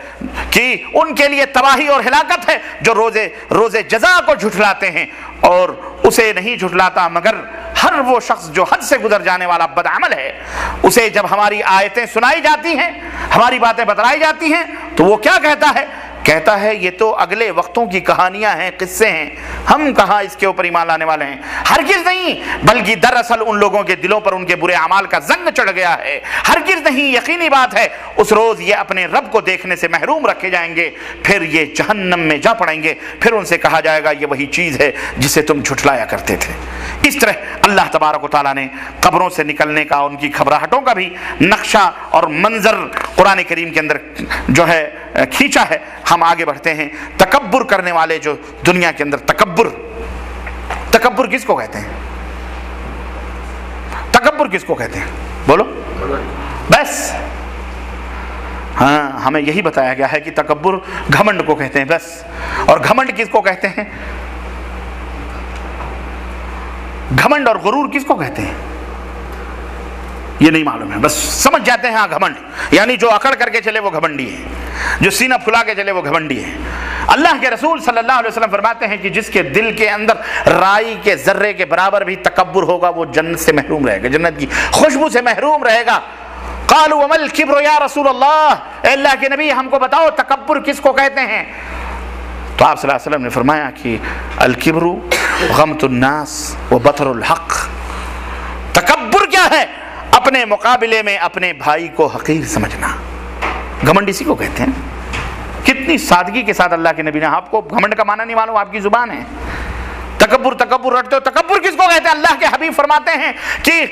کہ ان کے لیے تباہی اور ہلاکت ہے جو روز جزا کو جھٹلاتے ہیں، اور اسے نہیں جھٹلاتا مگر ہر وہ شخص جو حد سے گزر جانے والا بدعمل ہے۔ اسے جب ہماری آیتیں سنائی جاتی ہیں، ہماری باتیں بتلائی جاتی ہیں تو وہ کیا کہتا ہے؟ کہتا ہے یہ تو اگلے وقتوں کی کہانیاں ہیں، قصے ہیں، ہم کہاں اس کے اوپر ایمان لانے والے ہیں؟ ہرگز نہیں، بلکہ دراصل ان لوگوں کے دلوں پر ان کے برے اعمال کا زنگ چڑھ گیا ہے۔ ہرگز نہیں، یقینی بات ہے اس روز یہ اپنے رب کو دیکھنے سے محروم رکھے جائیں گے، پھر یہ جہنم میں جا پڑیں گے، پھر ان سے کہا جائے گا یہ وہی چیز ہے جسے تم جھٹلایا کرتے تھے۔ اس طرح اللہ تبارک و تعالیٰ نے قبروں سے نکلنے کا، ان کی گھبراہٹوں کا بھی نقشہ اور منظر قرآن کریم کے اندر جو ہے کھینچا ہے۔ ہم آگے بڑھتے ہیں۔ تکبر کرنے والے جو دنیا کے اندر تکبر کس کو کہتے ہیں؟ تکبر کس کو کہتے ہیں؟ بولو بس۔ ہاں، ہمیں یہی بتایا گیا ہے کہ تکبر گھمنڈ کو کہتے ہیں بس۔ اور گھمنڈ کس کو کہتے ہیں؟ گھمنڈ اور غرور کس کو کہتے ہیں؟ یہ نہیں معلوم ہے، بس سمجھ جاتے ہیں ہاں گھمنڈ یعنی جو اکڑ کر کے چلے وہ گھمنڈی ہے، جو سینہ پھلا کے چلے وہ گھمنڈی ہے۔ اللہ کے رسول صلی اللہ علیہ وسلم فرماتے ہیں کہ جس کے دل کے اندر رائی کے ذرے کے برابر بھی تکبر ہوگا وہ جنت سے محروم رہے گا، جنت کی خوشبو سے محروم رہے گا۔ قالوا وما الكبر یا رسول اللہ، اے اللہ کے نبی ہم کو بتاؤ تکبر کس کو کہتے ہیں؟ تو آپ صلی اللہ علیہ وسلم نے فرمایا کہ الکبر غمط الناس وبطر الحق۔ تکبر کیا ہے؟ اپنے مقابلے میں اپنے بھائی کو حقیر سمجھنا۔ گھمنڈ اسی کو کہتے ہیں۔ کتنی سادگی کے ساتھ اللہ کے نبی نے، آپ کو گھمنڈ کا معنی نہیں معلوم، آپ کی زبان ہے، تکبر رٹتے ہو۔ تکبر کس کو کہتے ہیں؟ اللہ کے حبیب فرماتے ہیں کہ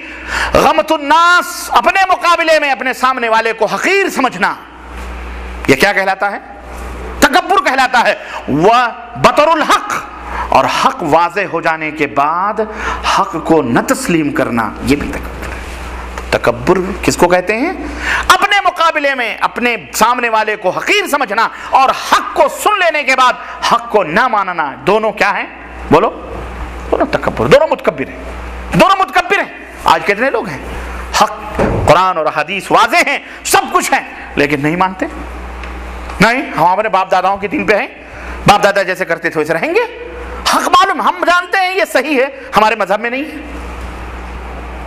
غمط الناس، اپنے مقابلے میں اپنے سامنے والے کو حقیر سمجھنا۔ یہ کیا کہلاتا ہے؟ تکبر کہلاتا ہے۔ وبطر الحق، اور حق واضح ہو جانے کے بعد حق کو نہ تسلیم کرنا، یہ بھی تکبر ہے۔ تکبر کس کو کہتے ہیں؟ اپنے مقابلے میں اپنے سامنے والے کو حقیر سمجھنا اور حق کو سن لینے کے بعد حق کو نہ ماننا، دونوں کیا ہیں؟ بولو، دونوں تکبر، دونوں متکبر ہیں، دونوں متکبر ہیں۔ آج کتنے لوگ ہیں حق، قرآن اور حدیث واضح ہیں، سب کچھ ہیں، لیکن نہیں مانتے۔ نہیں، ہم اپنے باپ داداؤں کے دین پہ ہیں، باپ دادا جیسے کرتے تھے ویسے رہیں گے۔ حق معلوم، ہم جانتے ہیں یہ صحیح ہے، ہمارے مذہب میں نہیں ہے، لیکن نہیں مانتے۔ نہیں، ہم اپنے باپ داداؤں کے دین پہ ہیں، باپ دادا جیسے کرتے تھے ویسے رہیں گے۔ حق معلوم، ہم جانتے ہیں یہ صحیح ہے، ہمارے مذہب میں نہیں ہے،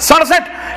67,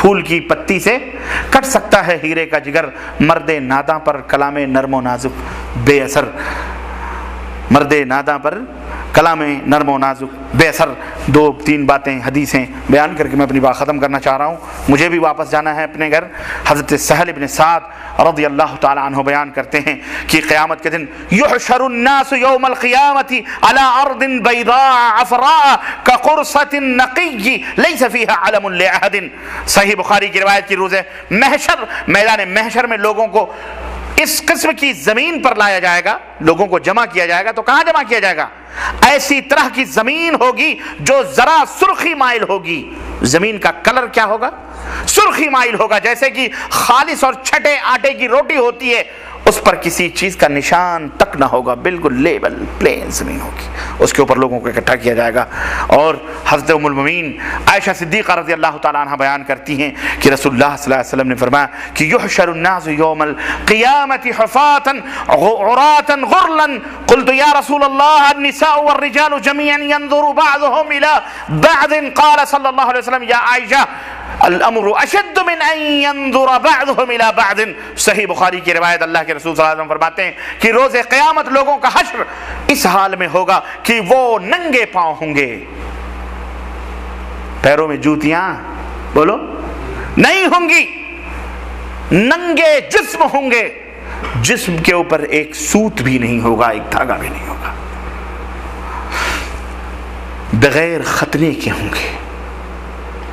پھول کی پتی سے کٹ سکتا ہے ہیرے کا جگر، مرد ناداں پر کلام نرم و نازک بے اثر، مرد ناداں پر کلام نرم و نازک بے اثر۔ 2-3 باتیں حدیثیں بیان کر کے میں اپنی بات ختم کرنا چاہ رہا ہوں، مجھے بھی واپس جانا ہے اپنے گھر۔ حضرت سہل بن سعد رضی اللہ تعالی عنہ بیان کرتے ہیں کہ قیامت کے دن یحشر الناس یوم القیامت علی ارض بیضاء عفراء کقرصۃ نقی لیس فیہا علم لأحد۔ صحیح بخاری کی روایت کی روز محشر، میدان محشر میں لوگوں کو اس قسم کی زمین پر لایا جائے گا، لوگوں کو جمع کیا جائے گا۔ تو کہاں جمع کیا جائے گا؟ ایسی طرح کی زمین ہوگی جو ذرا سرخی مائل ہوگی۔ زمین کا کلر کیا ہوگا؟ سرخی مائل ہوگا، جیسے کہ خالص اور چھٹے آٹے کی روٹی ہوتی ہے، اس پر کسی چیز کا نشان تک نہ ہوگا، بالکل لیبل پلین زمین ہوگی، اس کے اوپر لوگوں کو اکٹھا کیا جائے گا۔ اور حضرت ام المؤمنین عائشہ صدیقہ رضی اللہ تعالیٰ عنہ بیان کرتی ہیں کہ رسول اللہ صلی اللہ علیہ وسلم نے فرمایا کہ یحشر الناس یوم القیامت حفاة عراة غرلا قلت یا رسول اللہ النساء والرجال جميعا ينظر بعضهم الى بعض قال صلی اللہ علیہ وسلم یا عائشہ الامر اشد من ان ينظر بعضهم الى بعض۔ صحیح بخاری کی روایت، اللہ کے رسول صلی اللہ علیہ وسلم فرماتے ہیں کہ روز قیامت لوگوں کا حشر اس حال میں ہوگا کہ وہ ننگے پاؤں ہوں گے، پیروں میں جوتیاں بولو نہیں ہوں گی، ننگے جسم ہوں گے، جسم کے اوپر ایک سوت بھی نہیں ہوگا، ایک دھاگا بھی نہیں ہوگا، بغیر ختنے کے ہوں گے۔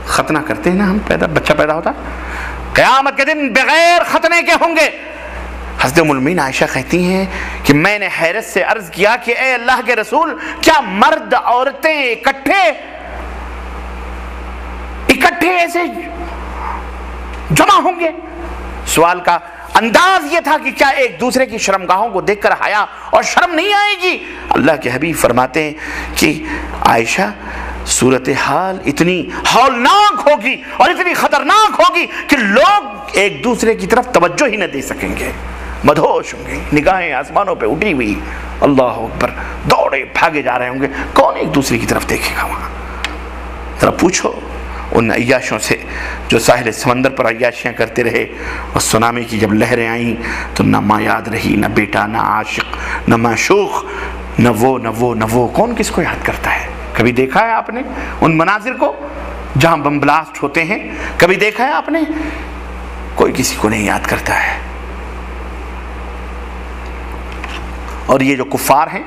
ختنہ کرتے ہیں نا ہم، بچہ پیدا ہوتا، قیامت کے دن بغیر ختنے کے ہوں گے۔ حضرت ام المؤمنین عائشہ کہتی ہیں کہ میں نے حیرت سے عرض کیا کہ اے اللہ کے رسول، کیا مرد عورتیں اکٹھے ایسے جمع ہوں گے؟ سوال کا انداز یہ تھا کہ کیا ایک دوسرے کی شرمگاہوں کو دیکھ کر حیا اور شرم نہیں آئے گی؟ اللہ کے حبیب فرماتے ہیں کہ عائشہ صورتحال اتنی ہولناک ہوگی اور اتنی خطرناک ہوگی کہ لوگ ایک دوسرے کی طرف توجہ ہی نہ دے سکیں گے، مدہوش ہوں گے، نگاہیں آسمانوں پہ اٹھی ہوئی، اللہ اکبر، دوڑے بھاگے جا رہے ہوں گے، کون ایک دوسرے کی طرف دیکھے گا وہاں؟ ذرا پوچھو ان عیاشوں سے جو ساحل سمندر پر عیاشیاں کرتے رہے، اور سونامی کی جب لہریں آئیں تو نہ ماں یاد رہی، نہ بیٹا، نہ عاشق، نہ معشوق، نہ وہ، کون کس کو یاد کرتا ہے؟ کبھی دیکھا ہے آپ نے ان مناظر کو جہاں بم بلاسٹ ہوتے ہیں؟ کبھی دیکھا ہے آپ نے؟ کوئی کسی کو نہیں یاد کرتا ہے۔ اور یہ جو کفار ہیں،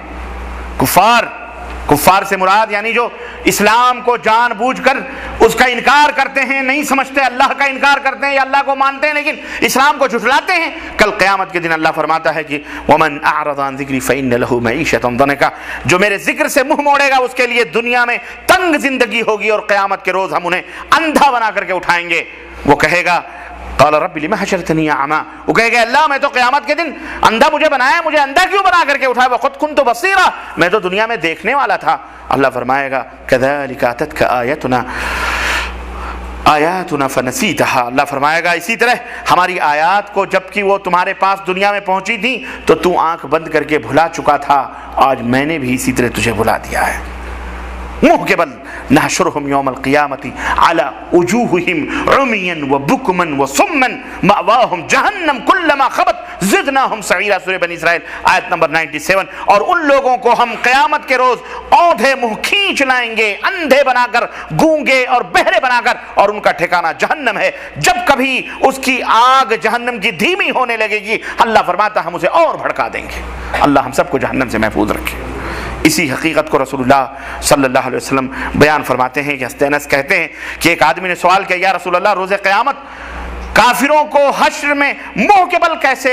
کفار سے مراد یعنی جو اسلام کو جان بوجھ کر اس کا انکار کرتے ہیں، نہیں سمجھتے، اللہ کا انکار کرتے ہیں یا اللہ کو مانتے ہیں لیکن اسلام کو جھٹلاتے ہیں، کل قیامت کے دن اللہ فرماتا ہے کہ وَمَنْ أَعْرَضَ عَنْ ذِكْرِي فَإِنَّ لَهُ مَعِيشَةً ضَنْكَ، جو میرے ذکر سے منہ موڑے گا اس کے لیے دنیا میں تنگ زندگی ہوگی اور قیامت کے روز ہم انہیں اندھا بنا کر کے اٹھائیں گے۔ وہ کہے گا قال رب لما حشرتنی اعمی، وہ کہے گا اللہ میں تو قیامت کے دن اندھا مجھے بنایا، مجھے اندھا کیوں بنا کر کے اٹھایا؟ وقد كنت بصیرا، میں تو دنیا میں دیکھنے والا تھا۔ اللہ فرمائے گا كذلك اتتك آیاتنا فنسیتها، اللہ فرمائے گا اسی طرح ہماری آیات کو جبکہ وہ تمہارے پاس دنیا میں پہنچی تھی تو تو آنکھ بند کر کے بھلا چکا تھا، آج میں نے بھی اسی طرح تجھے بھلا دیا ہے۔ منہ کے بل نحشرهم یوم القیامت علی وجوہہم عمیا وبکما وصما مأواہم جہنم کلما خبت زدناہم سعیرا، سورہ بنی اسرائیل آیت نمبر 97۔ اور ان لوگوں کو ہم قیامت کے روز اوندھے منہ کھینچ لائیں گے، اندھے بنا کر، گونگے اور بہرے بنا کر، اور ان کا ٹھکانہ جہنم ہے۔ جب کبھی اس کی آگ جہنم کی دھیمی ہونے لگے گی اللہ فرماتا ہم اسے اور بھڑکا دیں گے۔ اللہ ہم سب کو جہنم سے محفوظ رکھے۔ اسی حقیقت کو رسول اللہ صلی اللہ علیہ وسلم بیان فرماتے ہیں کہ حضرت انس کہتے ہیں کہ ایک آدمی نے سوال کیا یا رسول اللہ روز قیامت کافروں کو حشر میں منہ کے بل کیسے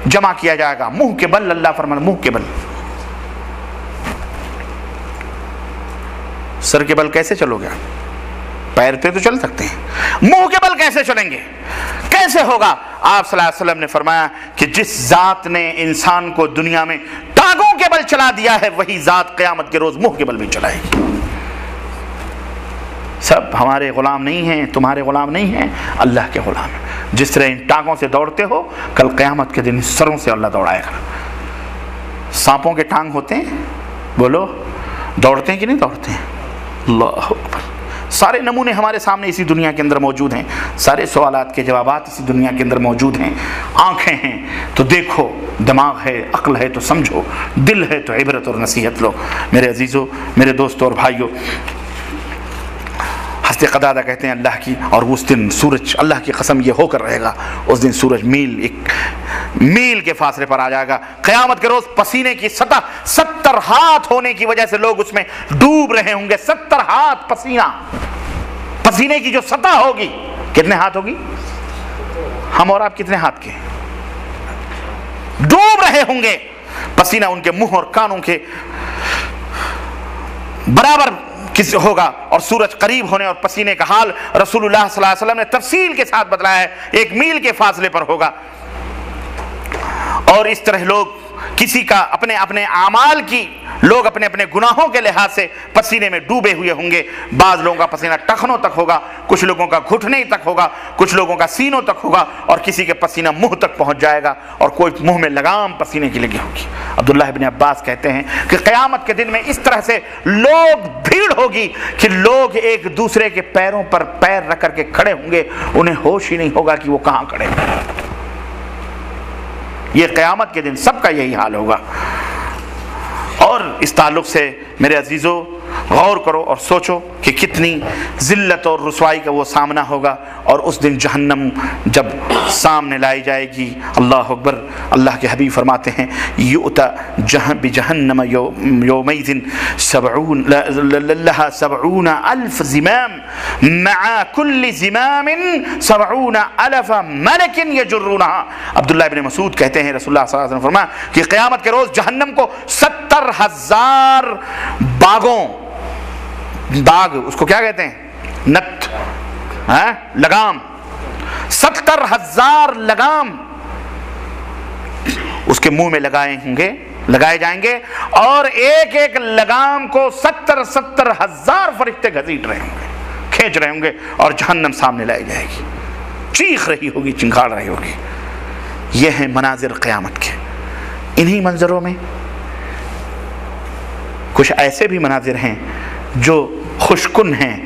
جمع کیا جائے گا؟ منہ کے بل، اللہ فرماتا منہ کے بل، سر کے بل کیسے چلو گے؟ پیر پہ تو چل سکتے ہیں، منہ کے بل کیسے چلیں گے؟ کیسے ہوگا؟ آپ صلی اللہ علیہ وسلم نے فرمایا کہ جس ذات نے انسان کو دنیا میں ٹانگوں کے بل چلا دیا ہے وہی ذات قیامت کے روز منہ کے بل بھی چلائے گی۔ سب ہمارے غلام نہیں ہیں، تمہارے غلام نہیں ہیں، اللہ کے غلام ہیں۔ جس طرح ان ٹانگوں سے دوڑتے ہو کل قیامت کے دن سروں سے اللہ دوڑائے گا۔ سانپوں کے ٹانگ ہوتے ہیں، بولو دوڑتے ہیں کہ نہیں دوڑتے ہیں؟ اللہ اکبر، سارے نمونے ہمارے سامنے اسی دنیا کے اندر موجود ہیں، سارے سوالات کے جوابات اسی دنیا کے اندر موجود ہیں۔ آنکھیں ہیں تو دیکھو، دماغ ہے، عقل ہے تو سمجھو، دل ہے تو عبرت اور نصیحت لو۔ میرے عزیزوں، میرے دوستوں اور بھائیوں، حضرت قتادہ کہتے ہیں اللہ کی، اور اس دن سورج، اللہ کی قسم یہ ہو کر رہے گا، اس دن سورج میل کے فاصلے پر آ جائے گا۔ قیامت کے روز پسینے کی سطح 70 ہاتھ ہونے کی وجہ سے لوگ اس میں ڈوب رہے ہوں گے۔ 70 ہاتھ پسینے کی جو سطح ہوگی، کتنے ہاتھ ہوگی؟ ہم اور آپ کتنے ہاتھ کے ڈوب رہے ہوں گے؟ پسینہ ان کے منہ اور کانوں کے برابر کس ہوگا، اور سورج قریب ہونے اور پسینے کا حال رسول اللہ صلی اللہ علیہ وسلم نے تفصیل کے ساتھ بتلایا ہے، 1 میل کے فاصلے پر ہوگا۔ اور اس طرح لوگ کسی کا اپنے اعمال کی، لوگ اپنے گناہوں کے لحاظ سے پسینے میں ڈوبے ہوئے ہوں گے۔ بعض لوگوں کا پسینہ ٹخنوں تک ہوگا، کچھ لوگوں کا گھٹنے تک ہوگا، کچھ لوگوں کا سینوں تک ہوگا، اور کسی کے پسینہ منہ تک پہنچ جائے گا، اور کوئی منہ میں لگام پسینے کی لگی ہوگی۔ عبداللہ ابن عباس کہتے ہیں کہ قیامت کے دن میں اس طرح سے لوگ بھیڑ ہوگی کہ لوگ ایک دوسرے کے پیروں پر پیر رکھ کر کے کھڑے ہوں گے، انہیں ہوش ہی نہیں ہوگا کہ وہ کہاں کھڑے ہیں۔ یہ قیامت کے دن سب کا یہی حال ہوگا۔ اور اس تعلق سے میرے عزیزوں غور کرو اور سوچو کہ کتنی ذلت اور رسوائی کا وہ سامنا ہوگا، اور اس دن جہنم جب سامنے لائی جائے گی، اللہ اکبر، اللہ کے حبیب فرماتے ہیں یؤتی بجہنم یومئذ 70,000 زمام مع كل زمام 70,000 ملک یجرونها۔ عبداللہ ابن مسعود کہتے ہیں رسول اللہ صلی اللہ علیہ وسلم فرمایا کہ قیامت کے روز جہنم کو 70,000 باغ اس کو کیا کہتے ہیں؟ نت، لگام، 70,000 لگام اس کے منہ میں لگائے جائیں گے، اور ایک ایک لگام کو 70,000 فرشتے گھسیٹ رہے ہوں گے، کھینچ رہے ہوں گے، اور جہنم سامنے لائی جائے گی، چیخ رہی ہوگی، چنگھاڑ رہی ہوگی۔ یہ ہیں مناظر قیامت کے۔ انہی منظروں میں کچھ ایسے بھی مناظر ہیں جو خوشکن ہیں،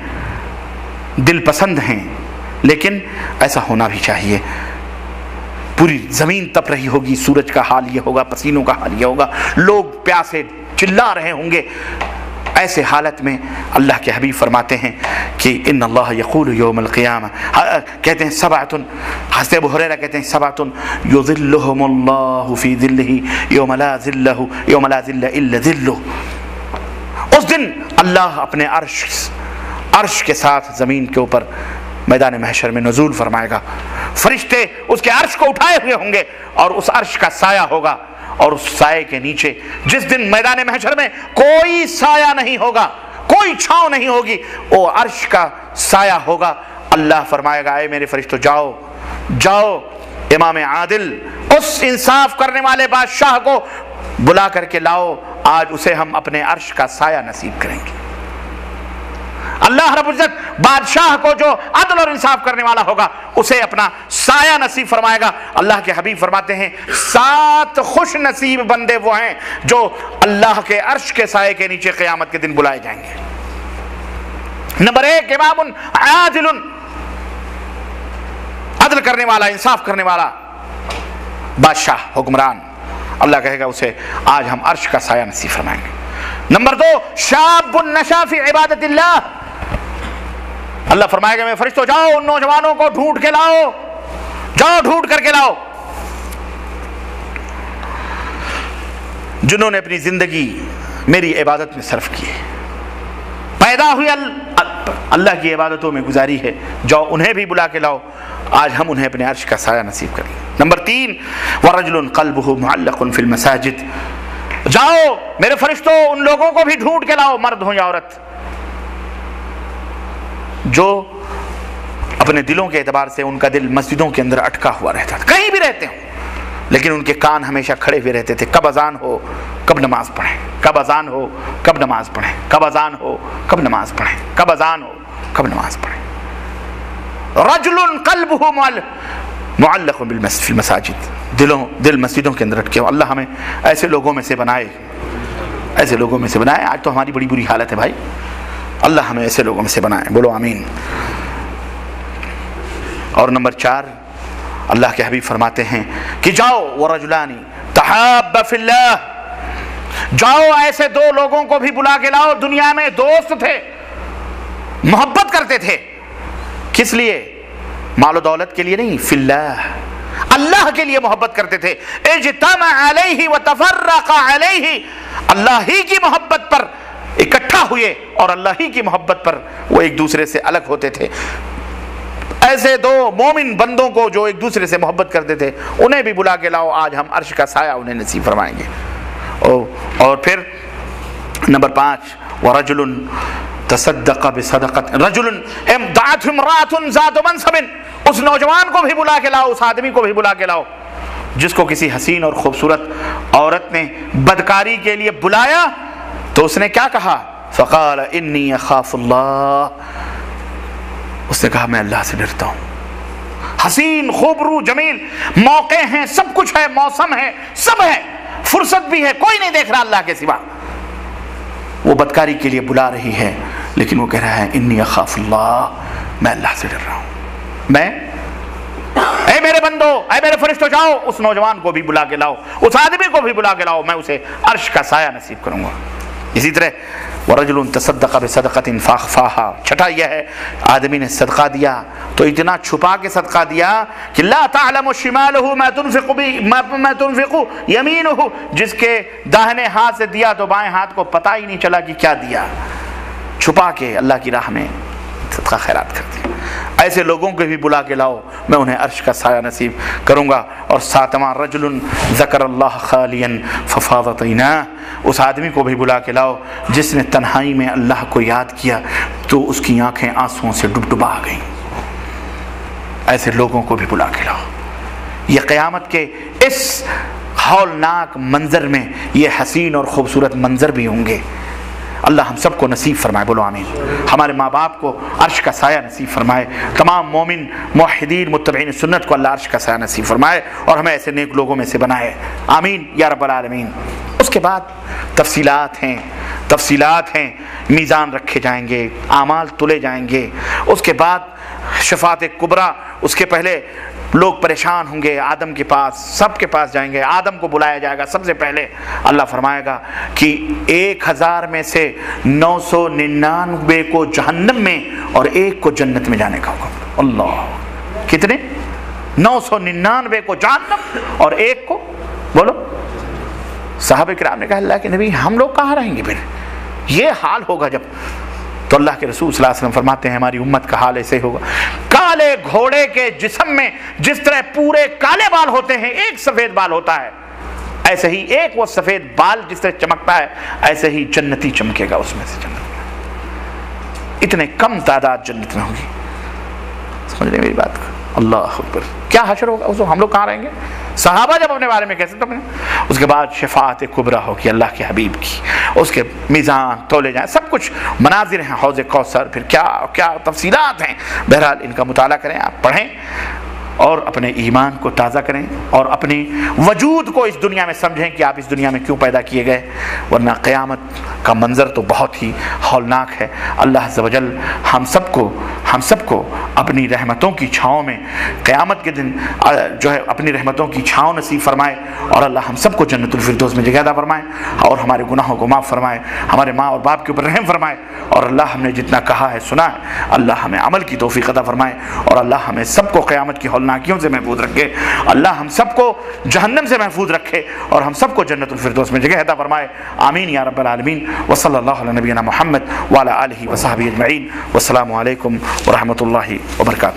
دل پسند ہیں، لیکن ایسا ہونا بھی چاہیے۔ پوری زمین تپ رہی ہوگی، سورج کا حال یہ ہوگا، پسینوں کا حال یہ ہوگا، لوگ پیاسے چلا رہے ہوں گے۔ ایسے حالت میں اللہ کے حبیب فرماتے ہیں کہ ان اللہ یقول یوم القیامہ، کہتے ہیں سبعۃ، حضرت ابو ہریرہ کہتے ہیں سبعۃ یظلہم اللہ فی ظلہ یوم لا ظل الا ظلہ۔ اس دن اللہ اپنے عرش کے ساتھ زمین کے اوپر میدان محشر میں نزول فرمائے گا، فرشتے اس کے عرش کو اٹھائے ہوئے ہوں گے، اور اس عرش کا سایہ ہوگا، اور اس سائے کے نیچے جس دن میدان محشر میں کوئی سایہ نہیں ہوگا، کوئی چھاؤں نہیں ہوگی، وہ عرش کا سایہ ہوگا۔ اللہ فرمائے گا اے میرے فرشتوں جاؤ امام عادل، اس انصاف کرنے والے بادشاہ کو بلا کر کے لاؤ، آج اسے ہم اپنے عرش کا سایہ نصیب کریں گے۔ اللہ رب العزت بادشاہ کو جو عدل اور انصاف کرنے والا ہوگا اسے اپنا سایہ نصیب فرمائے گا۔ اللہ کے حبیب فرماتے ہیں 7 خوش نصیب بندے وہ ہیں جو اللہ کے عرش کے سائے کے نیچے قیامت کے دن بلائے جائیں گے۔ نمبر 1 امام عادل، عدل کرنے والا، انصاف کرنے والا بادشاہ، حکمران، اللہ کہے گا اسے آج ہم عرش کا سایہ نصیب فرمائیں گے۔ نمبر 2 شاب نشا فی عبادت اللہ، اللہ فرمائے گا میں فرشتوں جاؤ ان نوجوانوں کو ڈھونڈ کے لاؤ، جاؤ ڈھونڈ کر کے لاؤ جنہوں نے اپنی زندگی میری عبادت میں صرف کی ہے، پیدا ہوئی اللہ کی عبادتوں میں گزاری ہے، جاؤ انہیں بھی بلا کے لاؤ، آج ہم انہیں اپنے عرش کا سایہ نصیب کریں گے۔ نمبر 3 ورجل قلبہ معلق فی المساجد، جاؤ میرے فرشتوں ان لوگوں کو بھی ڈھونڈ کے لاؤ، مرد ہو یا عورت، جو اپنے دلوں کے اعتبار سے ان کا دل مسجدوں کے اندر اٹکا ہوا رہتا تھا، کہیں بھی رہتے ہوں لیکن ان کے کان ہمیشہ کھڑے ہوئے رہتے تھے، کب اذان ہو کب نماز پڑھیں، کب اذان ہو کب نماز پڑھیں، کب اذان ہو کب نماز پڑھیں، کب اذان ہو کب نماز پڑھیں۔ رجل قلبہ معلق فی المساجد، دل مسجدوں کے اندر اٹکے ہو۔ اللہ ہمیں ایسے لوگوں میں سے بنائے، ایسے لوگوں میں سے بنائے۔ آج تو ہماری بڑی بری حالت ہے بھائی، اللہ ہمیں ایسے لوگوں میں سے بنائے، بولو آمین۔ اور نمبر 4 اللہ کے حبیب فرماتے ہیں کہ جاؤ ورجلانی تحابا فی اللہ، جاؤ ایسے 2 لوگوں کو بھی بلا کے لاؤ، دنیا میں دوست تھے، محبت کرتے تھے، کس لیے؟ مال و دولت کے لیے نہیں، فی اللہ، اللہ کے لیے محبت کرتے تھے۔ اجتمع علیہ وتفرق علیہ، اللہ ہی کی محبت پر اکٹھا ہوئے اور اللہ ہی کی محبت پر وہ ایک دوسرے سے الگ ہوتے تھے۔ ایسے 2 مومن بندوں کو جو ایک دوسرے سے محبت کرتے تھے، انہیں بھی بلا کے لاؤ، آج ہم عرش کا سایہ انہیں نصیب فرمائیں گے۔ اور پھر نمبر 5 ورجل تصدق بصدقۃ، رجل دعته امرأة ذات منصب، اس نوجوان کو بھی بلا کے لاؤ، اس آدمی کو بھی بلا کے لاؤ جس کو کسی حسین اور خوبصورت عورت نے بدکاری کے لیے بلایا، تو اس نے کیا کہا؟ فقال انی اخاف اللہ، اس نے کہا میں اللہ سے ڈرتا ہوں۔ حسین، خوبرو، جمیل موقع ہیں، سب کچھ ہے، موسم ہے، سب ہے، فرصت بھی ہے، کوئی نہیں دیکھ رہا اللہ کے سوا، وہ بدکاری کے لیے بلا رہی ہے، لیکن وہ کہہ رہا ہے انی اخاف اللہ، میں اللہ سے ڈر رہا ہوں۔ میں اے میرے بندو، اے میرے فرشتوں، جاؤ اس نوجوان کو بھی بلا کے لاؤ، اس آدمی کو بھی بلا کے لاؤ، میں اسے عرش کا سایہ نصیب کروں گا۔ اسی طرح ورجل تصدق بصدقۃ فاخفاها، چھٹا یہ ہے آدمی نے صدقہ دیا تو اتنا چھپا کے صدقہ دیا کہ لا تعلم شماله ما تنفق يمينه، جس کے داہنے ہاتھ سے دیا تو بائیں ہاتھ کو پتہ ہی نہیں چلا کہ کیا دیا، چھپا کے اللہ کی راہ میں صدقہ خیرات کر دیا۔ ایسے لوگوں کو بھی بلا کے لاؤ، میں انہیں عرش کا سایہ نصیب کروں گا۔ اور 7واں رجل ذکر اللہ خالیا ففاضت عیناہ، اس آدمی کو بھی بلا کے لاؤ جس نے تنہائی میں اللہ کو یاد کیا تو اس کی آنکھیں آنسوؤں سے ڈبڈبا گئیں۔ ایسے لوگوں کو بھی بلا کے لاؤ۔ یہ قیامت کے اس ہولناک منظر میں یہ حسین اور خوبصورت منظر بھی ہوں گے۔ اللہ ہم سب کو نصیب فرمائے، بولو آمین۔ ہمارے ماں باپ کو عرش کا سایہ نصیب فرمائے، تمام مومن موحدین متبعین سنت کو اللہ عرش کا سایہ نصیب فرمائے اور ہمیں ایسے نیک لوگوں میں سے بنائے، آمین یا رب العالمین۔ اس کے بعد تفصیلات ہیں، میزان رکھے جائیں گے، اعمال تلے جائیں گے، اس کے بعد شفاعت کبریٰ، اس کے پہلے لوگ پریشان ہوں گے، آدم کے پاس، سب کے پاس جائیں گے، آدم کو بلایا جائے گا سب سے پہلے۔ اللہ فرمائے گا کہ 1000 میں سے 999 کو جہنم میں اور 1 کو جنت میں جانے کا حکم۔ اللہ، کتنے؟ 999 کو جہنم اور 1 کو، بولو۔ صحابہ کرام نے کہا اللہ کے نبی ہم لوگ کہاں رہیں گے پھر، یہ حال ہوگا جب؟ تو اللہ کے رسول صلی اللہ علیہ وسلم فرماتے ہیں ہماری امت کا حال ایسے ہوگا، کالے گھوڑے کے جسم میں جس طرح پورے کالے بال ہوتے ہیں، ایک سفید بال ہوتا ہے، ایسے ہی ایک وہ سفید بال جس طرح چمکتا ہے، ایسے ہی جنتی چمکے گا اس میں سے جنت۔ اتنے کم تعداد جنت میں ہوگی، سمجھ رہے میری بات کو؟ اللہ اکبر، کیا حشر ہوگا اس وقت، ہم لوگ کہاں رہیں گے؟ صحابہ جب اپنے بارے میں کہتے تھے، اس کے بعد شفاعت کبریٰ ہوگی اللہ کے حبیب کی، اس کے میزان تولے جائیں، سب کچھ مناظر ہیں، حوض کوثر، پھر کیا تفصیلات ہیں۔ بہرحال ان کا مطالعہ کریں، آپ پڑھیں اور اپنے ایمان کو تازہ کریں اور اپنی وجود کو اس دنیا میں سمجھیں کہ آپ اس دنیا میں کیوں پیدا کیے گئے، ورنہ قیامت کا منظر تو بہت ہی ہولناک ہے۔ اللہ عز و جل ہم سب کو اپنی رحمتوں کی چھاؤں میں قیامت کے دن جو ہے اپنی رحمتوں کی چھاؤں نصیب فرمائے اور اللہ ہم سب کو جنت الفردوس میں جگہ عطا فرمائے اور ہمارے گناہوں کو معاف فرمائے، ہمارے ماں اور باپ کے اوپر رحم فرمائے اور اللہ ہم نے جتنا کہا ہے سنا ہے اللہ ہمیں عمل کی توفیق عطا فرمائے اور اللہ ہمیں سب کو قیامت کی ہولناکیوں سے محفوظ رکھے، اللہ ہم سب کو جہنم سے محفوظ رکھے اور ہم سب کو جنت الفردوس میں جگہ عطا فرمائے، آمین یا رب العالمین۔ وصلی اللہ علی نبینا محمد وعلی آلہ وصحبہ اجمعین، والسلام علیکم ورحمۃ اللہ وبرکاتہ۔